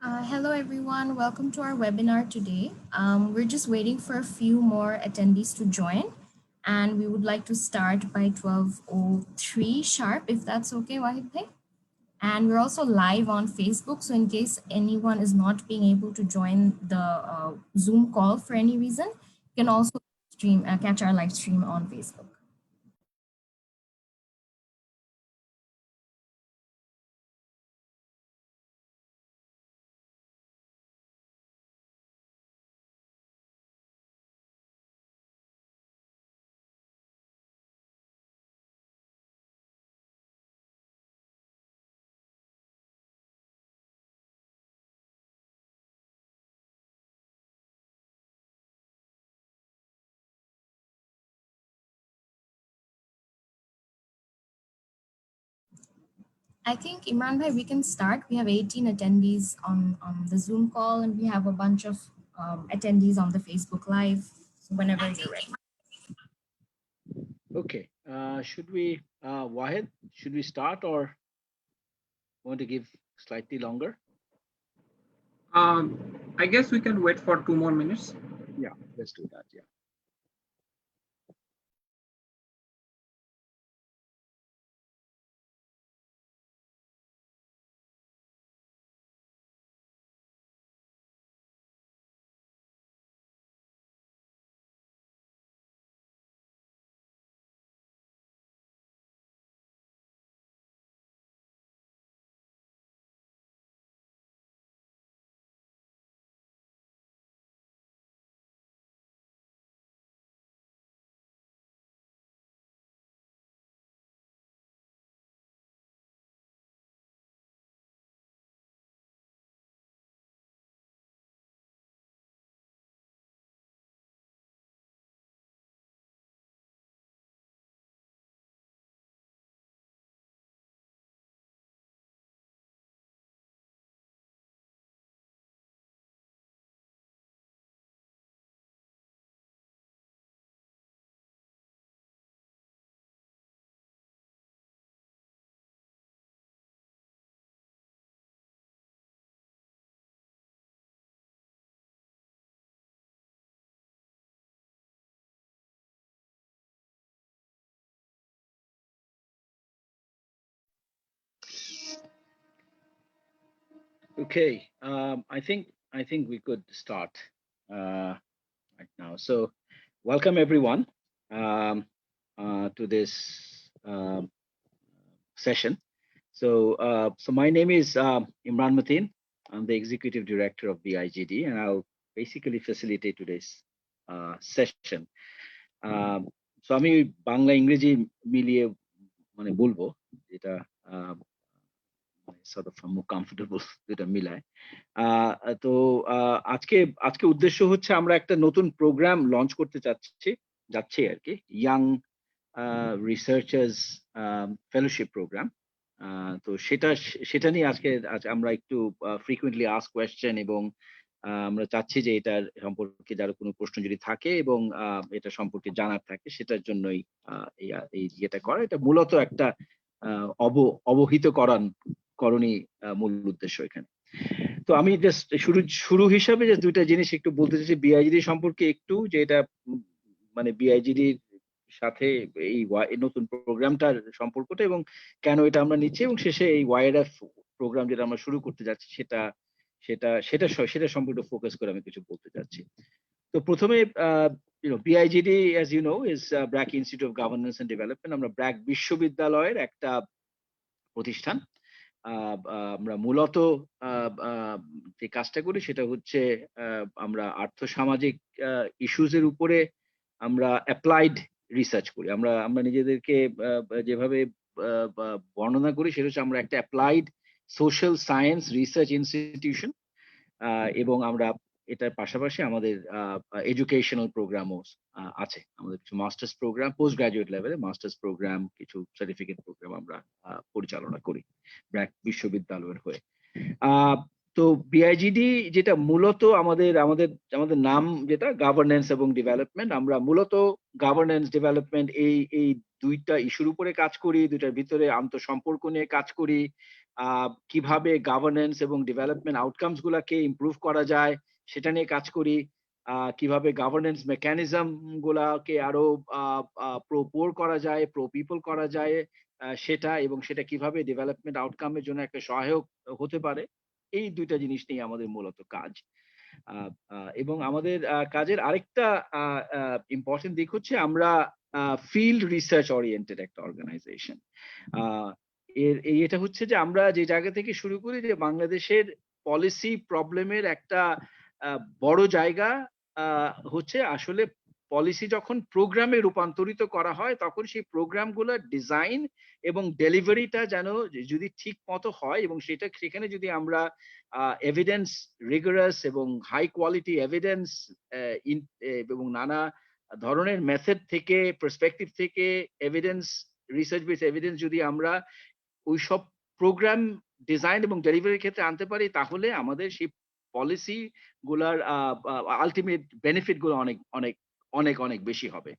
Hello, everyone. Welcome to our webinar today. We're just waiting for a few more attendees to join, and we would like to start by 12:03 sharp, if that's okay, Wahid bhai. And we're also live on Facebook, so in case anyone is not being able to join the Zoom call for any reason, you can also catch our live stream on Facebook. I think, Imran bhai, we can start. We have 18 attendees on the Zoom call, and we have a bunch of attendees on the Facebook Live. So whenever you're ready. Okay. Should we, Wahid, should we start or want to give slightly longer? I guess we can wait for 2 more minutes. Yeah, let's do that. Yeah. Okay. I think we could start right now. So, welcome everyone to this session. So my name is Imran Matin. I'm the executive director of BIGD, and I'll basically facilitate today's session. So আমি বাংলা ইংরেজি মিলিয়ে মানে বলবো যেটা sort of more comfortable যেটা মিলায়। তো আজকে উদ্দেশ্য হচ্ছে আমরা একটা নতুন প্রোগ্রাম লঞ্চ করতে যাচ্ছি আর কি, ইয়াং রিসার্চার্স ফেলোশিপ প্রোগ্রাম। তো সেটা নিয়ে আজকে আমরা একটু ফ্রিকুয়েন্টলি আস্ক কোয়েশ্চেন এবং আমরা চাচ্ছি যে এটার সম্পর্কে যারা কোনো প্রশ্ন যদি থাকে এবং এটা সম্পর্কে জানার থাকে সেটার জন্যই এই ইয়েটা করা। এটা মূলত একটা করণী মূল উদ্দেশ্য এখানে। তো আমি জাস্ট শুরু হিসাবে যে দুইটা জিনিস একটু বলতে চাইছি বিআইজিডি সম্পর্কে একটু, যে এটা মানে বিআইজিডির সাথে এই নতুন প্রোগ্রামটার সম্পর্কটা এবং কেন এটা আমরা নিচ্ছি, এবং শেষে এই ওয়াইআরএফ প্রোগ্রাম যেটা আমরা শুরু করতে যাচ্ছি সেটা সম্পর্কে ফোকাস করে আমি কিছু বলতে চাচ্ছি। তো প্রথমে BIGD, as you know, is BRAC Institute of Governance and Development. আমরা ব্র্যাক বিশ্ববিদ্যালয়ের একটা প্রতিষ্ঠান। আমরা মূলত যে কাজটা করি সেটা হচ্ছে আমরা আর্থসামাজিক ইস্যুজের উপরে আমরা অ্যাপ্লাইড রিসার্চ করি। আমরা নিজেদেরকে যেভাবে বর্ণনা করি সেটা হচ্ছে আমরা একটা applied social science research institution, এবং আমরা এটার পাশাপাশি আমাদের এডুকেশনাল প্রোগ্রামও আছে। আমাদের কিছু মাস্টার্স প্রোগ্রাম, পোস্ট গ্রাজুয়েট লেভেলে মাস্টার্স প্রোগ্রাম, কিছু সার্টিফিকেট প্রোগ্রাম আমরা পরিচালনা করি ব্র্যাক বিশ্ববিদ্যালয়ের হয়ে। তো বিআইজিডি যেটা মূলত আমাদের আমাদের আমাদের নাম যেটা গভর্নেন্স এবং ডেভেলপমেন্ট, আমরা মূলত গভর্নেন্স ডেভেলপমেন্ট এই দুইটা ইস্যুর উপরে কাজ করি, দুইটার ভিতরে আন্তঃসম্পর্ক নিয়ে কাজ করি, কিভাবে গভর্নেন্স এবং ডেভেলপমেন্ট আউটকামস গুলাকে ইমপ্রুভ করা যায় সেটা নিয়ে কাজ করি, কিভাবে গভর্নেন্স মেকানিজম গুলাকে আরো প্রো পোর করা যায়, প্রো পিপল করা যায় সেটা, এবং সেটা কিভাবে ডেভেলপমেন্ট আউটকামের জন্য একটা সহায়ক হতে পারে, এই দুইটা জিনিস নিয়ে আমাদের মূলত কাজ। এবং আমাদের কাজের আরেকটা ইম্পর্টেন্ট দিক হচ্ছে আমরা ফিল্ড রিসার্চ ওরিয়েন্টেড একটা অর্গানাইজেশন। এটা হচ্ছে যে আমরা যে জায়গা থেকে শুরু করি, যে বাংলাদেশের পলিসি প্রবলেমের একটা বড় জায়গা হচ্ছে আসলে পলিসি যখন প্রোগ্রামে রূপান্তরিত করা হয় তখন সেই প্রোগ্রামগুলোর ডিজাইন এবং ডেলিভারিটা যেন যদি ঠিক মতো হয়, এবং সেখানে যদি আমরা এভিডেন্স রিগারাস এবং হাই কোয়ালিটি এভিডেন্স এবং নানা ধরনের মেথড থেকে, পার্সপেক্টিভ থেকে এভিডেন্স, রিসার্চ বেস এভিডেন্স যদি আমরা ওইসব প্রোগ্রাম ডিজাইন এবং ডেলিভারির ক্ষেত্রে আনতে পারি, তাহলে আমাদের সেই পলিসি গুলার আলটিমেট বেনিফিট গুলো অনেক অনেক অনেক অনেক বেশি হবে।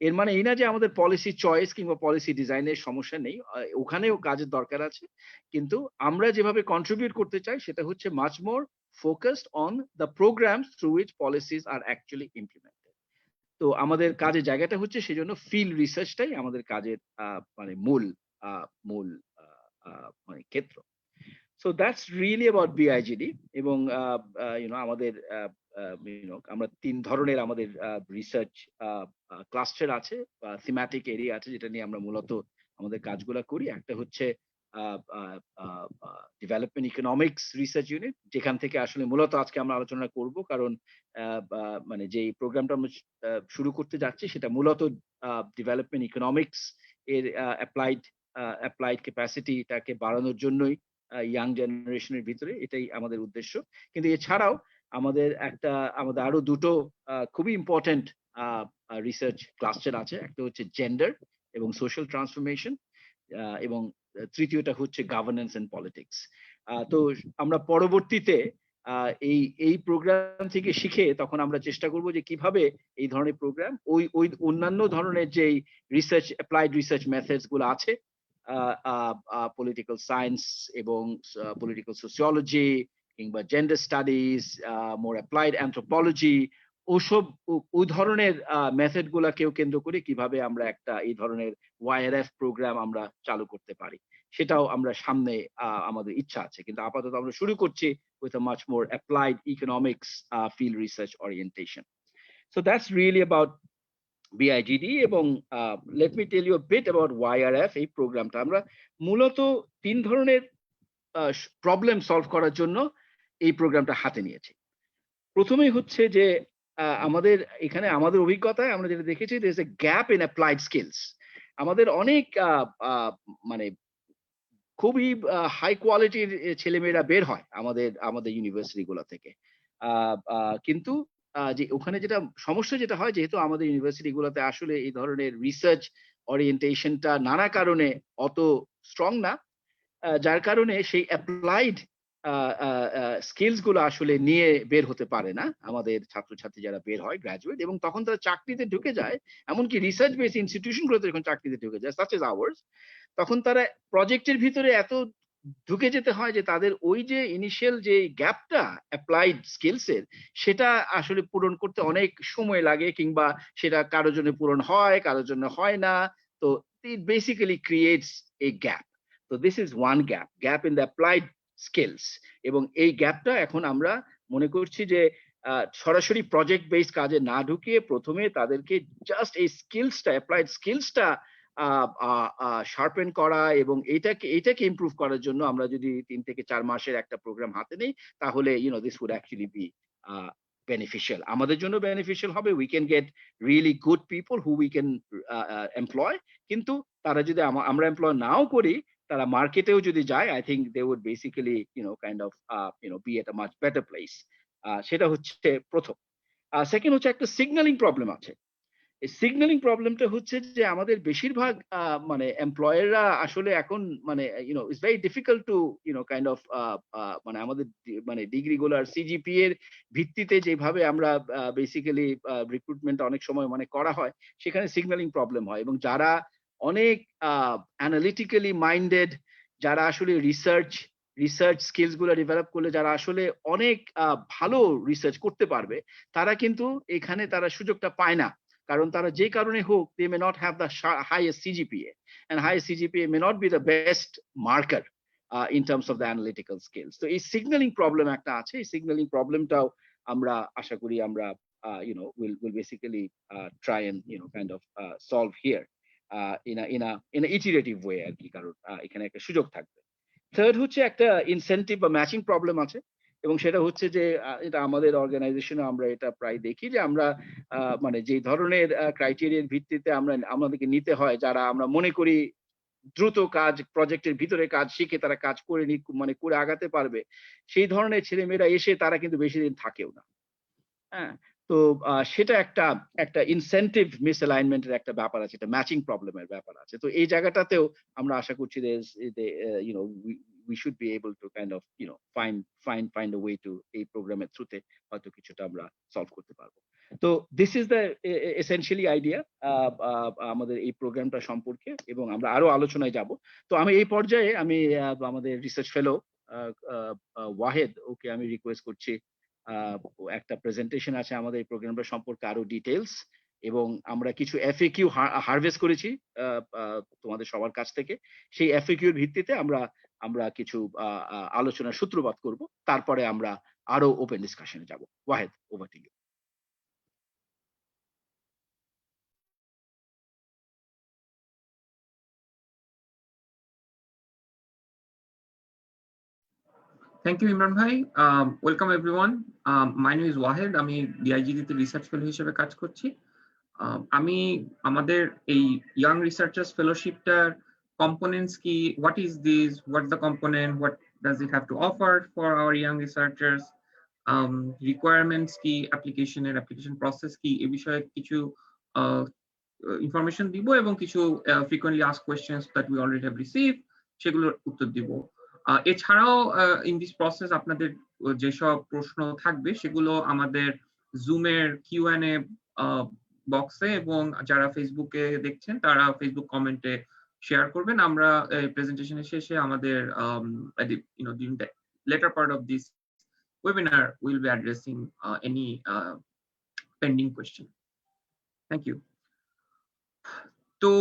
এর মানে এই না যে আমাদের পলিসি চয়েস কিংবা পলিসি ডিজাইনের সমস্যা নেই, ওখানেও কাজের দরকার আছে, কিন্তু আমরা যেভাবে কন্ট্রিবিউট করতে চাই সেটা হচ্ছে much more focused on the programs through which policies are actually implemented. তো আমাদের কাজের জায়গাটা হচ্ছে সেজন্য ফিল্ড রিসার্চটাই আমাদের কাজের মানে মূল মূল মানে ক্ষেত্র। So that's really about BIGD, এবং আমাদের আমরা 3 ধরনের আমাদের রিসার্চ ক্লাস্টার আছে, থিমেটিক এরিয়া আছে, যেটা নিয়ে আমরা মূলত আমাদের কাজগুলা করি। একটা হচ্ছে ডেভেলপমেন্ট ইকোনমিক্স রিসার্চ ইউনিট, যেখান থেকে আসলে মূলত আজকে আমরা আলোচনা করব, কারণ মানে যে প্রোগ্রামটা আমরা শুরু করতে যাচ্ছি সেটা মূলত ডেভেলপমেন্ট ইকোনমিক্স এর অ্যাপ্লাইড ক্যাপাসিটিটাকে বাড়ানোর জন্যই, ইয়াং জেনারেশনের ভিতরে, এটাই আমাদের উদ্দেশ্য। কিন্তু এছাড়াও আমাদের আরো দুটো খুবই ইম্পর্টেন্ট রিসার্চ ক্লাস্টার আছে। একটা হচ্ছে জেন্ডার এবং সোশ্যাল ট্রান্সফরমেশন, এবং তৃতীয়টা হচ্ছে গভর্নেন্স এন্ড পলিটিক্স। তো আমরা পরবর্তীতে এই প্রোগ্রাম থেকে শিখে তখন আমরা চেষ্টা করব যে কিভাবে এই ধরনের প্রোগ্রাম ওই অন্যান্য ধরনের যে রিসার্চ অ্যাপ্লাইড রিসার্চ মেথডস গুলো আছে, পলিটিক্যাল সায়েন্স এবং পলিটিক্যাল সোসিওলজি কিংবা জেন্ডার স্টাডিজ, মোর অ্যাপ্লাইড অ্যানথ্রোপোলজি, ওই ধরনের মেথড গুলাকেও কেন্দ্র করে কিভাবে আমরা একটা এই ধরনের ওয়াইআরএফ প্রোগ্রাম আমরা চালু করতে পারি, সেটাও আমরা সামনে আমাদের ইচ্ছা আছে। কিন্তু আপাতত আমরা শুরু করছি with a much more applied economics field research orientation. So that's really about BIGD, এবং let me tell you a bit about YRF। এই প্রোগ্রামটা আমরা মূলত 3 ধরনের প্রবলেম সলভ করার জন্য এই প্রোগ্রামটা হাতে নিয়েছি। প্রথমেই হচ্ছে যে আমাদের এখানে আমাদের অভিজ্ঞতায় আমরা যেটা দেখেছি, there is a gap in applied skills। আমাদের অনেক মানে খুবই হাই কোয়ালিটির ছেলেমেয়েরা বের হয় আমাদের ইউনিভার্সিটি গুলো থেকে, কিন্তু যে ওখানে যেটা সমস্যা যেটা হয়, যেহেতু আমাদের ইউনিভার্সিটি গুলোতে আসলে এই ধরনের রিসার্চ ওরিয়েন্টেশনটা নানা কারণে অত স্ট্রং না, যার কারণে সেই অ্যাপ্লাইড স্কিলস গুলো আসলে নিয়ে বের হতে পারে না আমাদের ছাত্রছাত্রী যারা বের হয় গ্রাজুয়েট, এবং তখন তারা চাকরিতে ঢুকে যায়, এমনকি রিসার্চ বেস ইনস্টিটিউশন গুলোতে যখন চাকরিতে ঢুকে যায়, সাচ এজ আওয়ার্স, তখন তারা প্রজেক্টের ভিতরে এত ঢুকে যেতে হয় যে তাদের ওই যে ইনিশিয়াল যে গ্যাপটা অ্যাপ্লাইড স্কিলস এর, সেটা আসলে পূরণ করতে অনেক সময় লাগে, কিংবা সেটা কারোর জন্য পূরণ হয়, কারোর জন্য হয় না। তো ইট বেসিক্যালি ক্রিয়েটস এ গ্যাপ। তো this is one gap in the applied skills, এবং এই গ্যাপটা এখন আমরা মনে করছি যে সরাসরি প্রজেক্ট বেসড কাজে না ঢুকিয়ে প্রথমে তাদেরকে জাস্ট এই স্কিলসটা, অ্যাপ্লাইড স্কিলসটা শার্পেন করা, এবং এটাকে ইমপ্রুভ করার জন্য আমরা যদি 3 থেকে 4 মাসের একটা প্রোগ্রাম হাতে নেই, তাহলে this would actually be beneficial. আমাদের জন্য বেনিফিশিয়াল হবে, we can get really good people who we can employ. কিন্তু তারা যদি আমরা এমপ্লয় নাও করি, তারা মার্কেটেও যদি যায়, I think they would basically kind of be at a much better place. সেটা হচ্ছে প্রথম। সেকেন্ড হচ্ছে একটা সিগন্যালিং প্রবলেম আছে। সিগন্যালিং প্রবলেমটা হচ্ছে যে আমাদের বেশিরভাগ মানে এমপ্লয়াররা আসলে এখন মানে it's very difficult to kind of মানে আমাদের মানে ডিগ্রি গুলার সিজিপি এর ভিত্তিতে যেভাবে আমরা বেসিক্যালি রিক্রুটমেন্ট অনেক সময় মানে করা হয়, সেখানে সিগন্যালিং প্রবলেম হয়। এবং যারা অনেক অ্যানালিটিক্যালি মাইন্ডেড, যারা আসলে রিসার্চ স্কিলস গুলো ডেভেলপ করলে যারা আসলে অনেক ভালো রিসার্চ করতে পারবে, তারা কিন্তু এখানে তারা সুযোগটা পায় না। কারণ তারা যে কারণে হোক, they may not have the highest CGPA, and highest CGPA may not be the best marker in terms of the analytical skills. তো এই সিগন্যালিং প্রবলেম একটা আছে। এই সিগন্যালিং প্রবলেমটাও আমরা আশা করি আমরা will basically try and kind of solve here in a iterative way আর কি, কারণ এখানে একটা সুযোগ থাকবে। থার্ড হচ্ছে একটা ইনসেন্টিভ বা ম্যাচিং প্রবলেম আছে, এবং সেটা হচ্ছে যে এটা আমাদের অর্গানাইজেশনে আমরা এটা প্রায় দেখি যে আমরা মানে যে ধরনের ক্রাইটেরিয়ার ভিত্তিতে আমাদেরকে নিতে হয়, যারা আমরা মনে করি দ্রুত কাজ, প্রজেক্টের ভিতরে কাজ শিখে তারা কাজ করে মানে করে আগাতে পারবে, সেই ধরনের ছেলেমেয়েরা এসে তারা কিন্তু বেশি দিন থাকেও না। হ্যাঁ, তো সেটা একটা একটা ইনসেন্টিভ মিসঅ্যালাইনমেন্টের একটা ব্যাপার আছে, একটা ম্যাচিং প্রবলেমের ব্যাপার আছে। তো এই জায়গাটাতেও আমরা আশা করছি যে we should be able to kind of find a way to এই প্রোগ্রামের থ্রুতে হয়তো কিছুটা আমরা সলভ করতে পারবো। তো this is the essentially idea আমাদের এই প্রোগ্রামটা সম্পর্কে, এবং আমরা আরো আলোচনায় যাব। তো আমি এই পর্যায়ে আমি আমাদের রিসার্চ ফেলো ওয়াহেদ, ওকে আমি রিকোয়েস্ট করছি একটা প্রেজেন্টেশন আছে আমাদের এই প্রোগ্রামটা সম্পর্কে আরো ডিটেইলস, এবং আমরা কিছু FAQ হারভেস্ট করেছি তোমাদের সবার কাছ থেকে। সেই FAQ এর ভিত্তিতে আমরা কিছু আলোচনার সূত্রপাত করব, তারপরে আমরা আরো ওপেন ডিসকাশনে যাব। Wahed, over to you. Thank you, Imran bhai. Welcome everyone. My name is Wahed. আমি BIGD তে রিসার্চ ফেলো হিসেবে কাজ করছি। আমি আমাদের এই ইয়াং রিসার্চার্স ফেলোশিপটার কম্পোনেন্টস কি, what is this, what's the component, what does it have to offer for our young researchers, requirements কি, application process কি, এই বিষয়ে কিছু ইনফরমেশন দিব, এবং কিছু frequently asked questions that we already have received সেগুলোর উত্তর দিব। এছাড়াও ইন দিস প্রসেস আপনাদের যেসব প্রশ্ন থাকবে সেগুলো আমাদের জুমের Q&A বক্সে, এবং যারা ফেসবুকে দেখছেন তারা ফেসবুক কমেন্টে শেয়ার করবেন। আমরা প্রেজেন্টেশনের শেষে আমাদের during the later part of this webinar we'll be addressing any pending question. Thank you. তো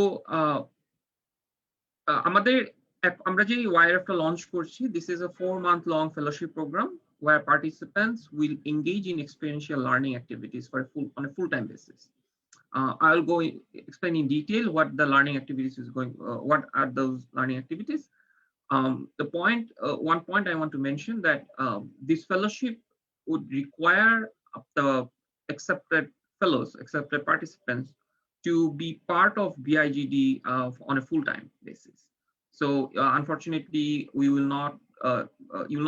আমরা যে YRF টা লঞ্চ করছি, this is a 4-month long fellowship program where participants will engage in experiential learning activities on a full-time basis. I'll go explain in detail what the learning activities what are those learning activities. One point I want to mention that this fellowship would require the accepted participants to be part of BIGD on a full-time basis. So unfortunately, you will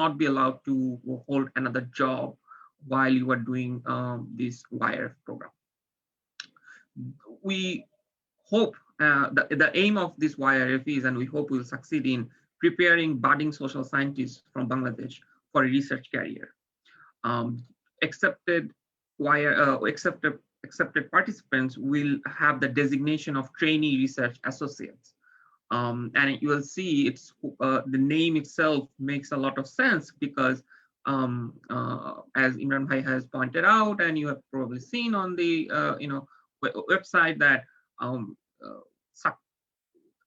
not be allowed to hold another job while you are doing this YRF program. We hope the aim of this YRF is, and we hope we will succeed in preparing budding social scientists from Bangladesh for a research career. Accepted participants will have the designation of trainee research associates. And you will see it's the name itself makes a lot of sense, because as Imran bhai has pointed out, and you have probably seen on the website, that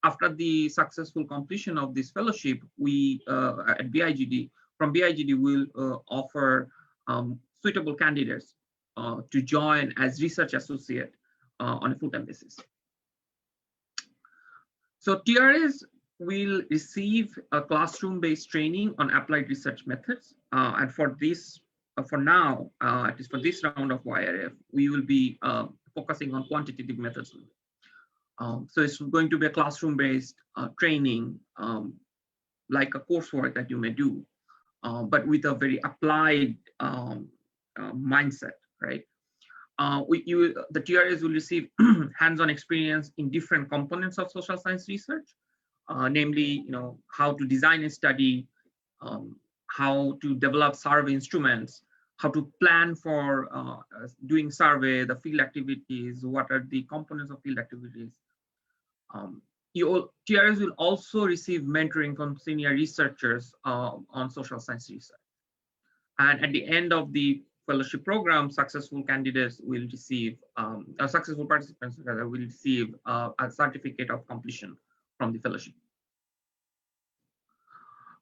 after the successful completion of this fellowship, we at BIGD will offer suitable candidates to join as research associate on a full-time basis. So TRAs will receive a classroom-based training on applied research methods, and for now, at least for this round of YRF, we will be focusing on quantitative methods. So it's going to be a classroom-based training, like a coursework that you may do, but with a very applied mindset, right? the TRAs will receive hands-on experience in different components of social science research, namely, how to design a study, how to develop survey instruments, how to plan for doing survey, the field activities, what are the components of field activities. TRAs will also receive mentoring from senior researchers on social science research. And at the end of the fellowship program, successful candidates will receive, successful participants rather, will receive a certificate of completion from the fellowship.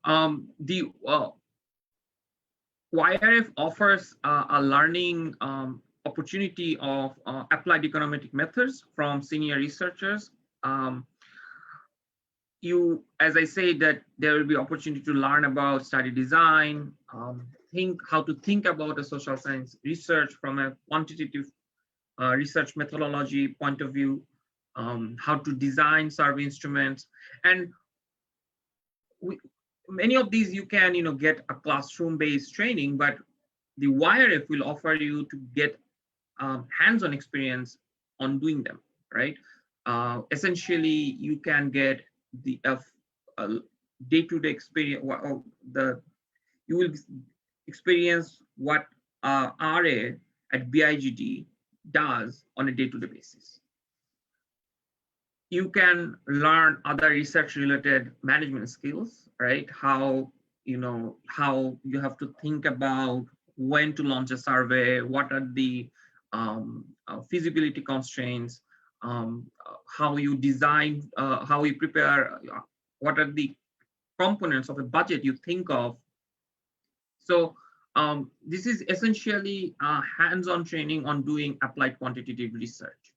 The YRF offers a learning opportunity of applied econometric methods from senior researchers. As I said, that there will be opportunity to learn about study design, how to think about a social science research from a quantitative research methodology point of view, how to design survey instruments, and many of these you can get a classroom-based training, but the YRF will offer you to get hands-on experience on doing them, right? Essentially, you can get the day-to-day experience, you will experience what RA at BIGD does on a day-to-day basis. You can learn other research-related management skills, right? How you have to think about when to launch a survey, what are the feasibility constraints, how you design, how you prepare, what are the components of a budget you think of. So this is essentially hands-on training on doing applied quantitative research.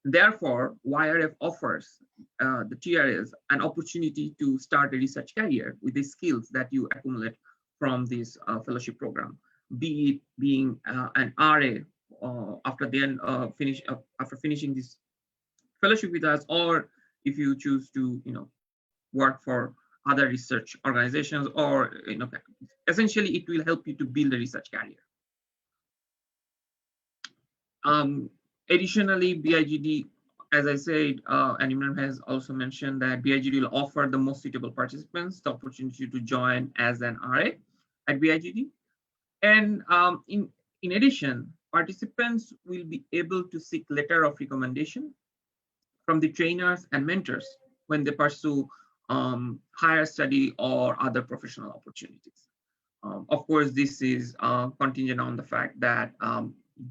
Therefore, YRF offers the TRAs an opportunity to start a research career with the skills that you accumulate from this fellowship program, be it being an RA after the end after finishing this fellowship with us, or if you choose to work for other research organizations, or essentially it will help you to build a research career. Additionally, BIGD, as I said, and Imran has also mentioned that BIGD will offer the most suitable participants the opportunity to join as an RA at BIGD. And in addition, participants will be able to seek letter of recommendation from the trainers and mentors when they pursue higher study or other professional opportunities. Of course, this is contingent on the fact that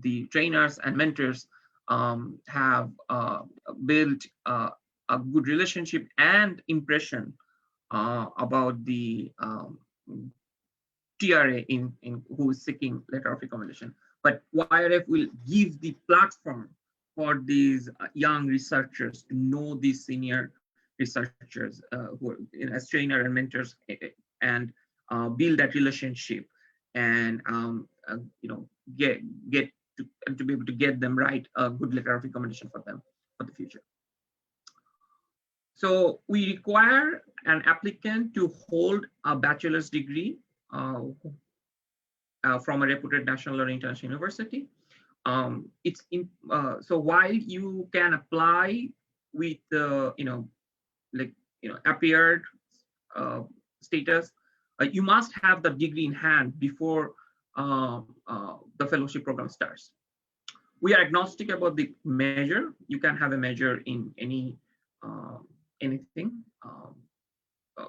the trainers and mentors have built a good relationship and impression about the TRA in who is seeking letter of recommendation. But YRF will give the platform for these young researchers to know these senior researchers who are as trainer and mentors, and build that relationship, and get to be able to get them right a good letter of recommendation for them for the future. So we require an applicant to hold a bachelor's degree from a reputed national or international university. So while you can apply with appeared status, you must have the degree in hand before the fellowship program starts. We are agnostic about the measure. You can have a measure in anything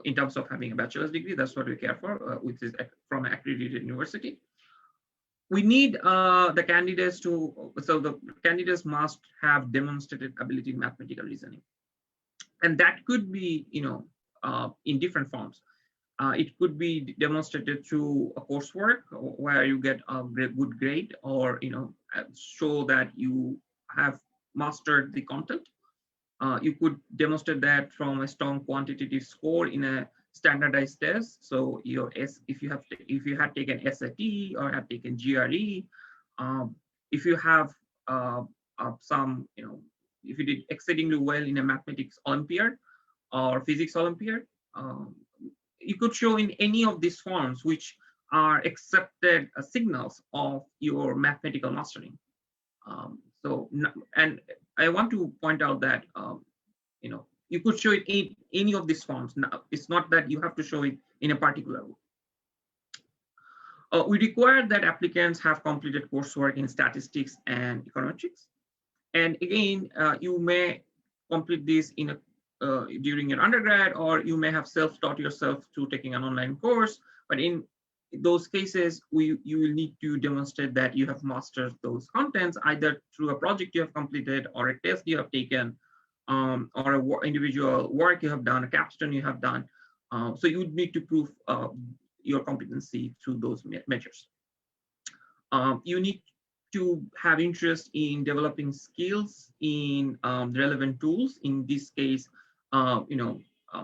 in terms of having a bachelor's degree. That's what we care for, which is from an accredited university. We need the candidates so the candidates must have demonstrated ability in mathematical reasoning. And that could be, in different forms. It could be demonstrated through a coursework where you get a good grade, or show that you have mastered the content. You could demonstrate that from a strong quantitative score in a standardized test. So if you had taken SAT or have taken GRE, if you have some, if you did exceedingly well in a mathematics Olympiad or physics Olympiad, you could show in any of these forms which are accepted signals of your mathematical mastering. And I want to point out that you could show it in any of these forms. Now, it's not that you have to show it in a particular way. We require that applicants have completed coursework in statistics and econometrics. And again, you may complete this in during your undergrad, or you may have self-taught yourself through taking an online course. But in those cases, you will need to demonstrate that you have mastered those contents, either through a project you have completed, or a test you have taken, or an individual work you have done, a capstone you have done. So you would need to prove your competency through those measures. You need to have interest in developing skills in relevant tools. In this case,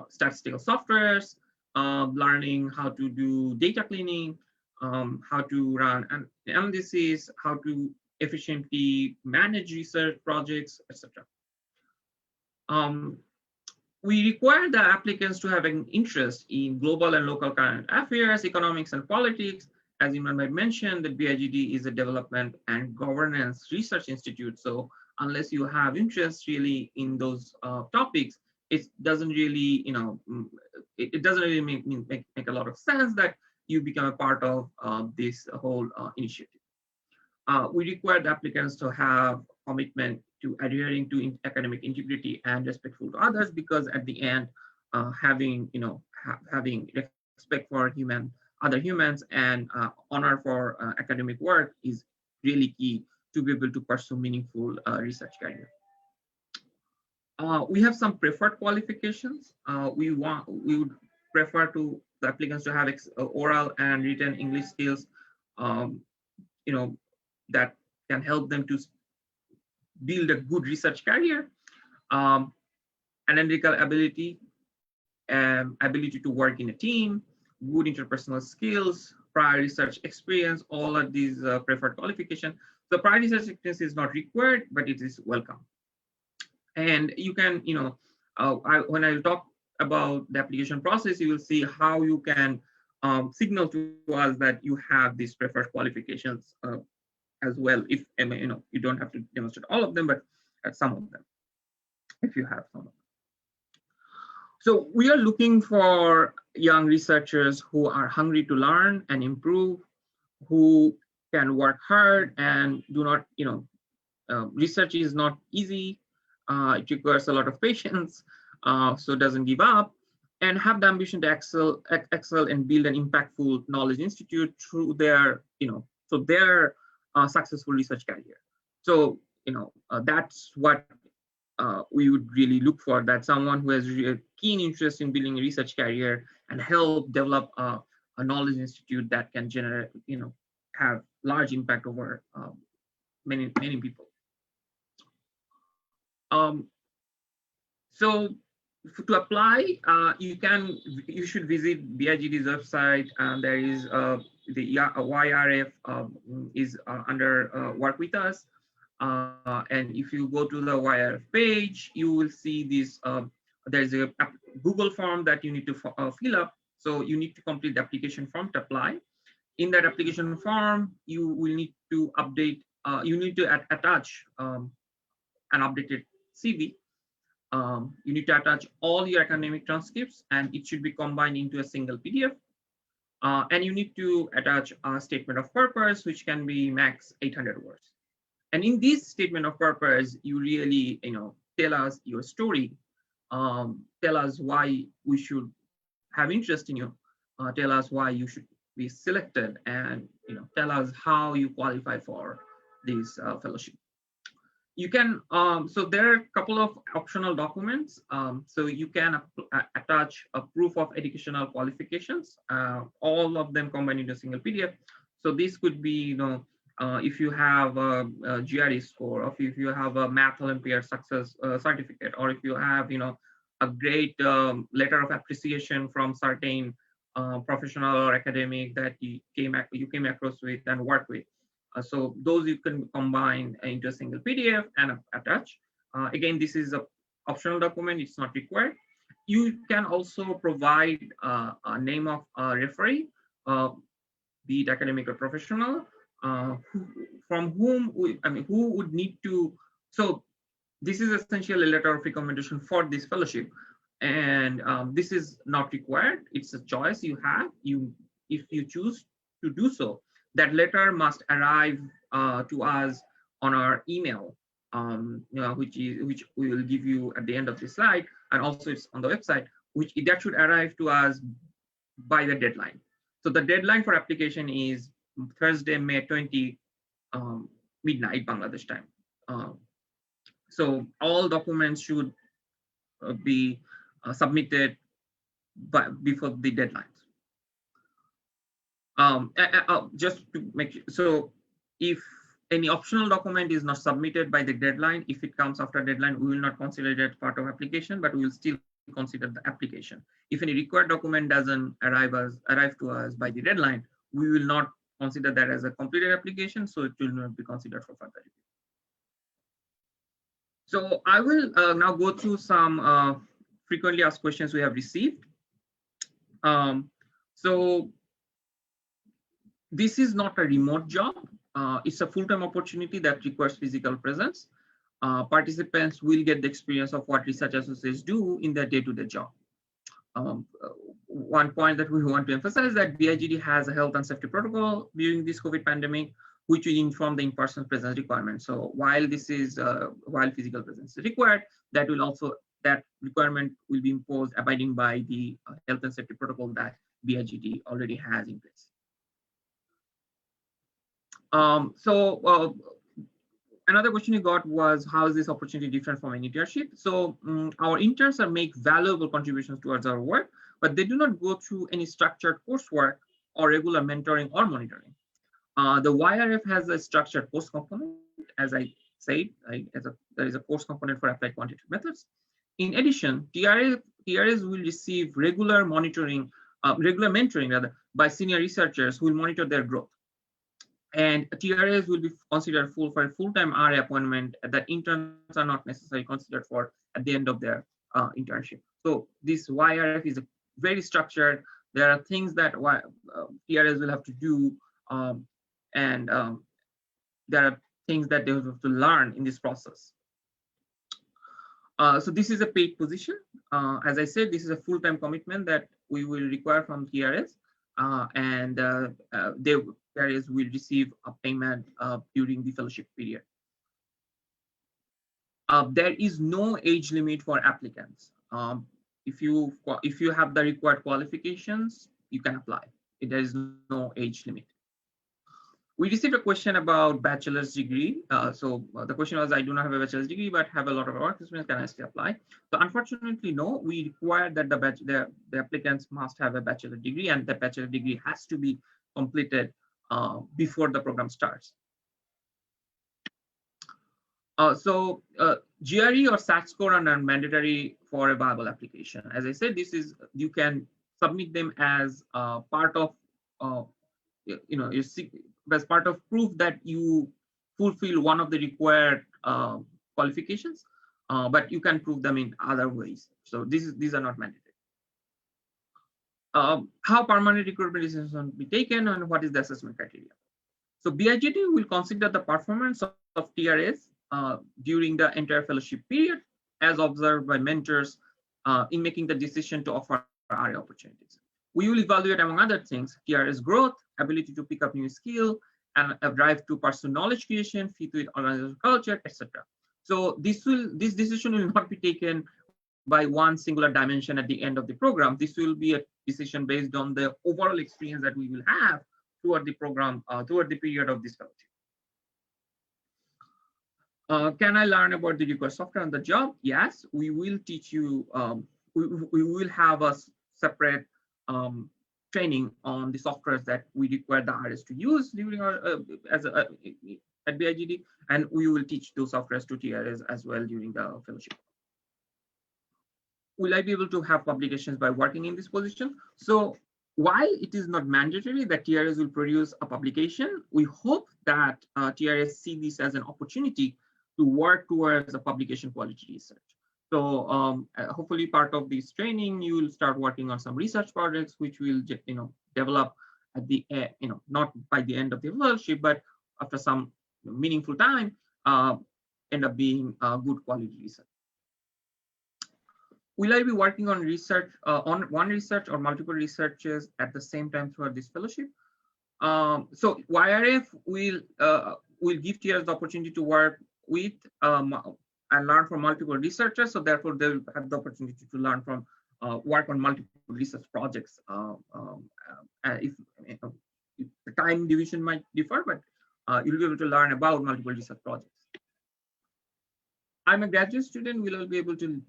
statistical softwares, learning how to do data cleaning, how to run an analysis, how to efficiently manage research projects, etc. We require the applicants to have an interest in global and local current affairs, economics, and politics. As Imran mentioned, the BIGD is a development and governance research institute. So unless you have interest really in those topics, it doesn't really, it doesn't really make a lot of sense that you become a part of this whole initiative. We require the applicants to have commitment to adhering to academic integrity and respectful to others, because at the end, having respect for other humans and honor for academic work is really key to be able to pursue meaningful research career. We have some preferred qualifications. We would prefer to the applicants to have oral and written English skills, that can help them to build a good research career, analytical ability, ability to work in a team, good interpersonal skills, prior research experience, all of these preferred qualifications. The prior research experience is not required, but it is welcome. And you can, when I talk about the application process, you will see how you can signal to us that you have these preferred qualifications as well. If you don't have to demonstrate all of them, but some of them, if you have some of them. So we are looking for young researchers who are hungry to learn and improve, who can work hard and do not, research is not easy. It requires a lot of patience, so doesn't give up, and have the ambition to excel and build an impactful knowledge institute through their, successful research career. So, that's what we would really look for, that someone who has a keen interest in building a research career and help develop a knowledge institute that can generate, have large impact over many people. So to apply, you should visit BIGD's website. There is the YRF is under Work With Us. And if you go to the YRF page, you will see this, there's a Google form that you need to fill up. So you need to complete the application form to apply. In that application form, you will need to update, you need to attach an updated CV. You need to attach all your academic transcripts, and it should be combined into a single PDF. And you need to attach a statement of purpose, which can be max 800 words. And in this statement of purpose, you really, tell us your story, tell us why we should have interest in you, tell us why you should be selected, and tell us how you qualify for this fellowship. You can, so there are a couple of optional documents. So you can attach a proof of educational qualifications, all of them combined into a single PDF. So this could be, if you have a GRE score, or if you have a Math Olympiad success certificate, or if you have, a great letter of appreciation from certain professional or academic that you came across with and work with. So those you can combine into a single PDF and attach. Again, this is an optional document, it's not required. You can also provide a name of a referee, be it academic or professional, from whom who would need to, so this is essentially a letter of recommendation for this fellowship, and this is not required. It's a choice you have. If you choose to do so, that letter must arrive to us on our email, which we will give you at the end of the slide, and also it's on the website. Which that should arrive to us by the deadline. So the deadline for application is Thursday, May 20, midnight Bangladesh time. So all documents should be submitted before the deadlines. Just to make sure, so if any optional document is not submitted by the deadline, if it comes after deadline, we will not consider it as part of application, but we will still consider the application. If any required document doesn't arrive to us by the deadline, we will not consider that as a completed application, so it will not be considered for further review. So I will now go through some frequently asked questions we have received. So this is not a remote job. It's a full-time opportunity that requires physical presence. Participants will get the experience of what research associates do in their day-to-day job. One point that we want to emphasize is that BIGD has a health and safety protocol during this COVID pandemic, which will inform the in-person presence requirement. So while this is while physical presence is required, that requirement will be imposed abiding by the health and safety protocol that BIGD already has in place. Another question you got was, how is this opportunity different from an internship? So our interns make valuable contributions towards our work, but they do not go through any structured coursework or regular mentoring or monitoring. The YRF has a structured course component, as I said, there is a course component for applied quantitative methods. In addition, TRS will receive regular mentoring by senior researchers who will monitor their growth. And TRS will be considered for a full-time RA appointment that interns are not necessarily considered for at the end of their internship. So this YRF is very structured. There are things that TRS will have to do, and there are things that they have to learn in this process. So this is a paid position. As I said, this is a full-time commitment that we will require from TRS, and TRS will receive a payment during the fellowship period. There is no age limit for applicants. If you have the required qualifications, you can apply. There is no age limit. We received a question about bachelor's degree. The question was, I do not have a bachelor's degree, but have a lot of work experience. Can I still apply? So unfortunately, no. We require that the applicants must have a bachelor's degree, and the bachelor's degree has to be completed before the program starts. GRE or SAT score are not mandatory for a viable application. As I said, you can submit them as part of as part of proof that you fulfill one of the required qualifications, but you can prove them in other ways. So these are not mandatory. How permanent recruitment decisions will be taken, and what is the assessment criteria? So BIGD will consider the performance of TRS during the entire fellowship period, as observed by mentors in making the decision to offer RA opportunities. We will evaluate, among other things, TRS growth, ability to pick up new skill, and a drive to pursue knowledge creation, fit with organizational culture, etc. So this decision will not be taken by one singular dimension at the end of the program. This will be a decision based on the overall experience that we will have toward the program, toward the period of this fellowship. Can I learn about the required software on the job? Yes, we will teach you. We will have a separate training on the softwares that we require the RS to use during our at BIGD, and we will teach those softwares to TRS as well during the fellowship. Will I be able to have publications by working in this position? So while it is not mandatory that TRS will produce a publication, we hope that TRS see this as an opportunity to work towards a publication quality research. So hopefully part of this training, you will start working on some research projects, which will develop at the not by the end of the fellowship, but after some meaningful time, end up being good quality research. Will I be working on research on one research or multiple researches at the same time throughout this fellowship? So YRF will give TRs the opportunity to work with and learn from multiple researchers. So therefore, they will have the opportunity to learn from work on multiple research projects. If the time division might differ, but you'll be able to learn about multiple research projects. I'm a graduate student. Will I be able to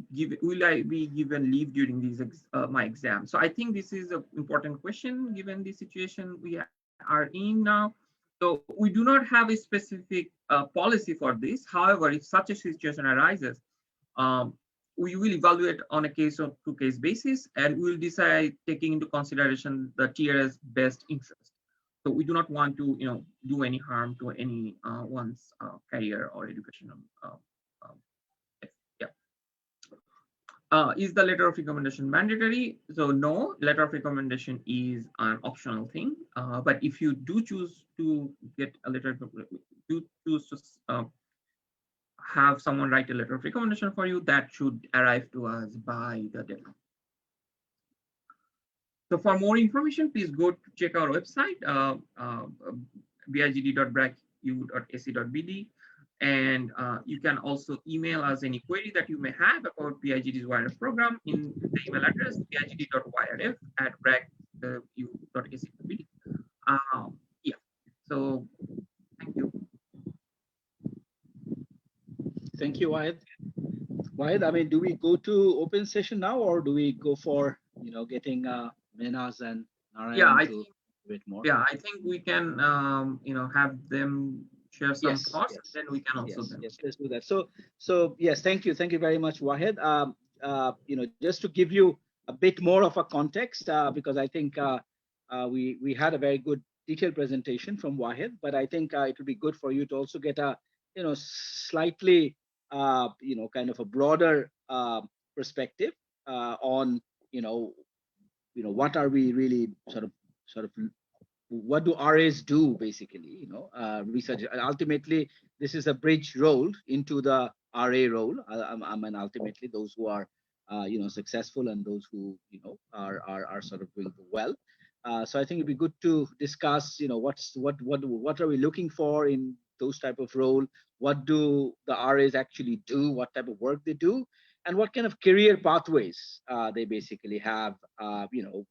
will I be given leave during these my exam? So I think this is an important question given the situation we are in now. So we do not have a specific policy for this. However, if such a situation arises, we will evaluate on a case-to-case basis, and we will decide taking into consideration the TR's best interest. So we do not want to, do any harm to any one's career or educational. Is the letter of recommendation mandatory? So no, letter of recommendation is an optional thing. But if you do choose to get a letter, do choose to have someone write a letter of recommendation for you, that should arrive to us by the deadline. So for more information, please go to check our website, bigd.bracu.ac.bd. And you can also email us any query that you may have about BIGD's YRF program in the email address bigd.yrf@bracu.ac.bd. Yeah, so thank you. Thank you, Wahed. Wahed, I mean, do we go to open session now, or do we go for, getting Mehnaz and Narayan to a bit more? Yeah, I think we can, have them share some thoughts, and then we can also yes, let's do that. So yes, thank you very much, Wahed. Just to give you a bit more of a context, because I think we had a very good detailed presentation from Wahed, but I think it would be good for you to also get a slightly kind of a broader perspective on what are we really sort of what do RAs do basically, research. Ultimately, this is a bridge role into the RA role. I mean, ultimately, those who are, successful and those who, are sort of doing well. So I think it'd be good to discuss, what are we looking for in those type of role? What do the RAs actually do? What type of work they do? And what kind of career pathways they basically have,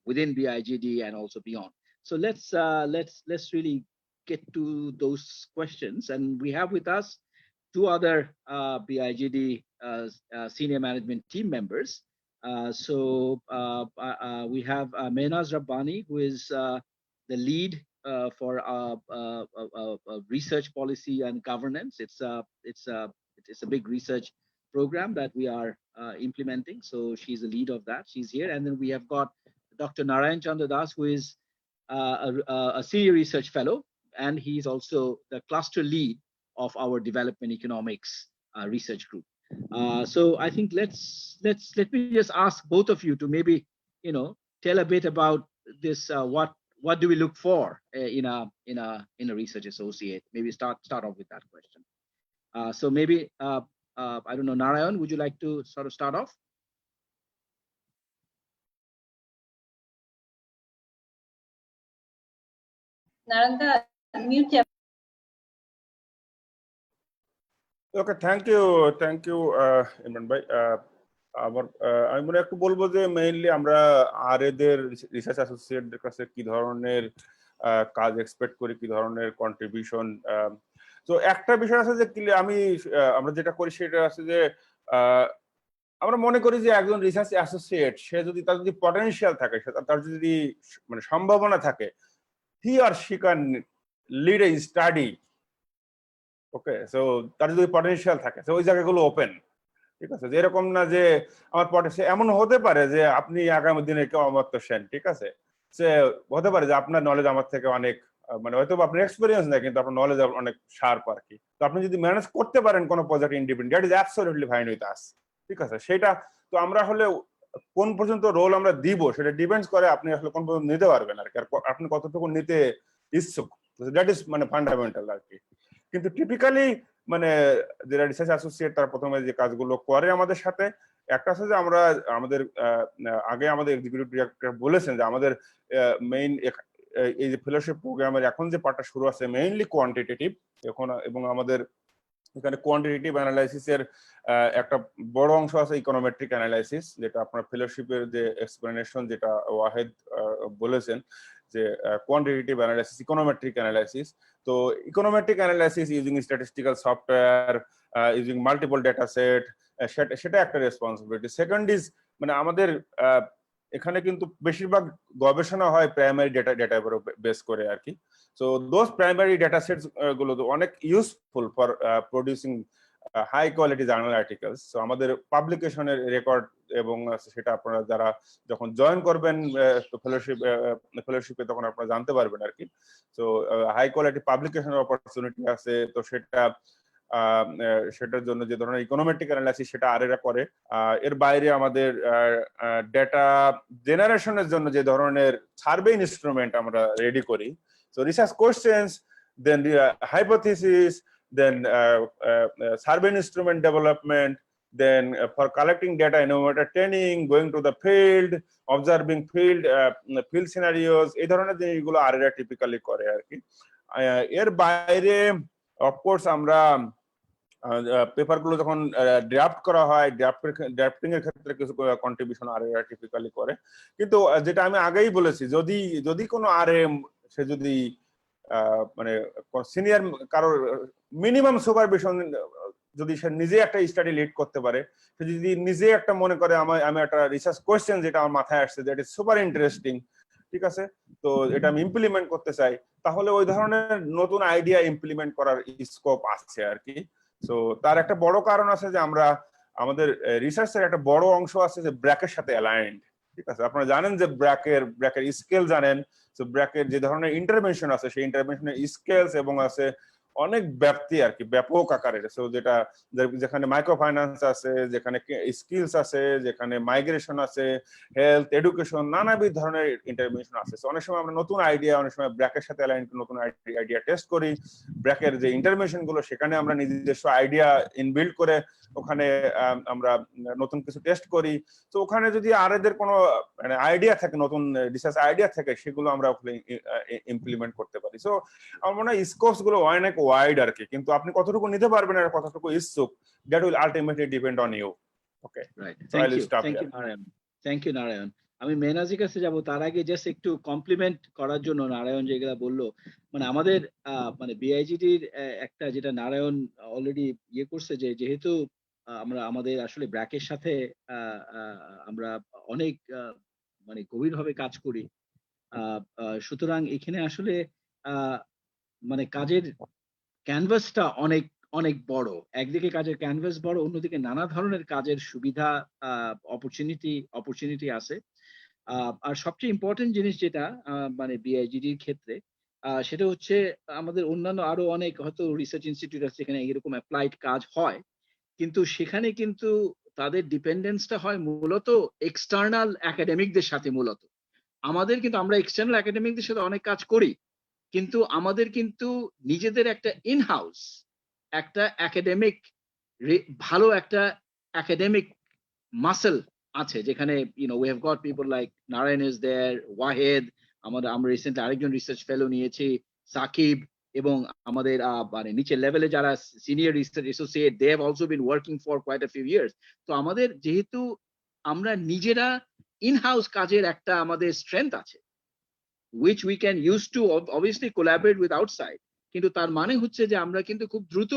within BIGD and also beyond. So let's really get to those questions. And we have with us two other BIGD senior management team members. So we have Mehnaz Rabbani, who is the lead for research policy and governance. It's a big research program that we are implementing. So she's the lead of that. She's here. And then we have got Dr. Narayan Das, who is a senior research fellow, and he's also the cluster lead of our development economics research group. So I think let me just ask both of you to maybe tell a bit about this. What do we look for in a research associate? Maybe start off with that question. So maybe I don't know, Narayan, would you like to sort of start off? Naranda, mute your. Okay, thank you, Imran bhai. আমি মনে একটু বলবো যে mainly আমরা আরএদের research অ্যাসোসিয়েটদের কাছে কি ধরনের কাজ এক্সপেক্ট করি, কি ধরনের কন্ট্রিবিউশন। তো একটা বিষয় আছে যে আমরা যেটা করি সেটা আছে যে আমরা মনে করি যে একজন রিসার্চ অ্যাসোসিয়েট তার যদি পটেনশিয়াল থাকে, তার যদি মানে সম্ভাবনা থাকে, he or she can lead a study. Okay, so তার যদি পটেনশিয়াল থাকে, ওই জায়গাগুলো ওপেন। ঠিক আছে, যে এরকম না যে আমার পটেনশিয়াল, এমন হতে পারে যে আপনি আগামী দিনে কেউ অমর্ত্য সেন, ঠিক আছে, সে হতে পারে যে আপনার নলেজ আমার থেকে অনেক, মানে হয়তো আপনার এক্সপিরিয়েন্স নেই কিন্তু আপনার নলেজ অনেক শার্প আর কি। তো আপনি যদি ম্যানেজ করতে পারেন কোনো project independent, that is absolutely fine with us. ঠিক আছে, সেটা তো আমরা হলে কোন পর্যন্ত রোল আমরা দিব সেটা ডিপেন্ডস করে আপনি আসলে কোন পর্যন্ত নিতে পারবেন আর কি, আর আপনি কতটুকু নিতে ইচ্ছুক, দ্যাট ইজ মানে ফান্ডামেন্টাল আর কি। কিন্তু টিপিক্যালি মানে যারা রিসার্চ অ্যাসোসিয়েট তারা প্রথমে যে কাজগুলো করে আমাদের সাথে, একটা আছে যে আমরা আমাদের আগে আমাদের এক্সিকিউটিভ ডিরেক্টর বলেছেন যে আমাদের মেইন এই যে ফেলোশিপ প্রোগ্রামের এখন যে পার্টটা শুরু আছে মেইনলি কোয়ান্টিটেটিভ এখন, এবং আমাদের এখানে কোয়ান্টিটেটিভ অ্যানালাইসিসের একটা বড় অংশ আছে ইকোনোমেট্রিক অ্যানালাইসিস, যেটা আপনার ফেলোশিপের যে এক্সপ্লেনেশন যেটা ওয়াহেদ বলেছেন যে কোয়ান্টিটেটিভ অ্যানালাইসিস, ইকোনোমেট্রিক অ্যানালাইসিস। তো econometric analysis using statistical software, using multiple data set, সেটা একটা রেসপন্সিবিলিটি। সেকেন্ড ইজ মানে আমাদের এখানে কিন্তু বেশিরভাগ গবেষণা হয় প্রাইমারি ডেটার উপর বেস করে আর কি। So those primary data sets গুলো তো অনেক useful for producing high quality journal articles. So আমাদের পাবলিকেশনের রেকর্ড এবং সেটা আপনারা যারা যখন জয়েন করবেন ফেলোশিপে তখন আপনারা জানতে পারবেন আর কি। সো হাই কোয়ালিটি পাবলিকেশনের অপরচুনিটি আছে, তো সেটার জন্য যে ধরনের ইকোনোমেট্রিক অ্যানালাইসিস সেটা আরেরা করে। এর বাইরে আমাদের ডেটা জেনারেশনের জন্য যে ধরনের সার্ভে ইনস্ট্রুমেন্ট আমরা রেডি করি, so research questions, then hypothesis, then survey instrument development, then for collecting data, econometric training, going to the field, observing field scenarios, এই ধরনের জিনিসগুলো আরেরা টিপিক্যালি করে আর কি। এর বাইরে অফকোর্স আমরা পেপারগুলো যখন ড্রাফট করা হয়, ড্রাফটিং এর ক্ষেত্রে কিছু কন্ট্রিবিউশন আরেরা টিপিক্যালি করে। কিন্তু যেটা আমি আগেই বলেছি, যদি কোনো আরএম সে যদি মানে সিনিয়র কারোর মিনিমাম সুপারভিশন যদি সে নিজে একটা স্টাডি লিড করতে পারে, সে যদি নিজে একটা মনে করে আমি একটা রিসার্চ কোয়েশ্চেন যেটা আমার মাথায় আসছে দ্যাট ইজ সুপার ইন্টারেস্টিং, ঠিক আছে, তো এটা আমি ইমপ্লিমেন্ট করতে চাই, তাহলে ওই ধরনের নতুন আইডিয়া ইমপ্লিমেন্ট করার স্কোপ আছে আর কি। তো তার একটা বড় কারণ আছে যে আমরা আমাদের রিসার্চের একটা বড় অংশ আছে যে ব্র্যাকের সাথে অ্যালাইন্ড, ঠিক আছে। আপনারা জানেন যে ব্র্যাকের স্কেল জানেন, তো ব্র্যাকের যে ধরনের ইন্টারভেনশন আছে সেই ইন্টারভেনশনের স্কেলস এবং আছে অনেক ব্যাপ্তি আর কি, ব্যাপক আকারের। সো যেখানে মাইক্রো ফাইন্যান্স আছে, যেখানে স্কিলস আছে, যেখানে মাইগ্রেশন আছে, হেলথ, এডুকেশন, নানাবিধ ধরনের ইন্টারভেনশন আছে। অনেক সময় আমরা নতুন আইডিয়া, অনেক সময় ব্র্যাকের সাথে অ্যালাইন নতুন আইডিয়া টেস্ট করি, ব্র্যাকের যে ইন্টারভেনশন গুলো সেখানে আমরা নিজস্ব আইডিয়া ইনবিল্ড করে ওখানে আমরা নতুন কিছু টেস্ট করি। তো ওখানে যদি আর এদের কোনো মানে আইডিয়া থাকে, নতুন রিসার্চ আইডিয়া থাকে, সেগুলো আমরা ওখানে ইমপ্লিমেন্ট করতে পারি। সো আমার মনে হয় স্কোপস গুলো অনেক ওয়াইড আর কি, কিন্তু আপনি কতটুকু নিতে পারবেন আর কতটুকু ইচ্ছুক, that will ultimately depend on you. Okay, right, thank you Narayan. আমি মেহনাজের কাছে যাব, তার আগে জাস্ট একটু কমপ্লিমেন্ট করার জন্য নারায়ণ যেগুলা বললো, মানে আমাদের মানে বিআইজিডির একটা যেটা নারায়ণ অলরেডি ইয়ে করছে, যে যেহেতু আমরা আমাদের আসলে ব্র্যাকের সাথে আমরা অনেক মানে গভীরভাবে কাজ করি, সুতরাং এখানে আসলে মানে কাজের ক্যানভাসটা অনেক অনেক বড়। একদিকে কাজের ক্যানভাস বড়, অন্যদিকে নানা ধরনের কাজের সুবিধা অপরচুনিটি আছে। আর সবচেয়ে ইম্পর্টেন্ট জিনিস যেটা মানে বিআইজিডির ক্ষেত্রে, সেটা হচ্ছে আমাদের অন্যান্য আরো অনেক হয়তো রিসার্চ ইনস্টিটিউট আছে যেখানে এরকম অ্যাপ্লাইড কাজ হয়, কিন্তু সেখানে কিন্তু তাদের ডিপেন্ডেন্সটা হয় মূলত এক্সটার্নাল একাডেমিকদের সাথে। মূলত আমাদের কিন্তু আমরা এক্সটার্নাল একাডেমিকদের সাথে অনেক কাজ করি, কিন্তু আমাদের কিন্তু নিজেদের একটা ইনহাউস একটা একাডেমিক ভালো একটা একাডেমিক মাসেল আছে, যেখানে we have got people like Narayan is there, Wahed, আমরা রিসেন্টলি আরেকজন রিসার্চ ফেলো নিয়েছি সাকিব, এবং আমাদের মানে নিচের লেভেলে যারা senior research associate, they have also been working for quite a few years. তো আমাদের যেহেতু আমরা নিজেরা ইনহাউস কাজের একটা আমাদের স্ট্রেংথ আছে, which we can use to obviously collaborate with outside, কিন্তু তার মানে হচ্ছে যে আমরা কিন্তু খুব দ্রুত,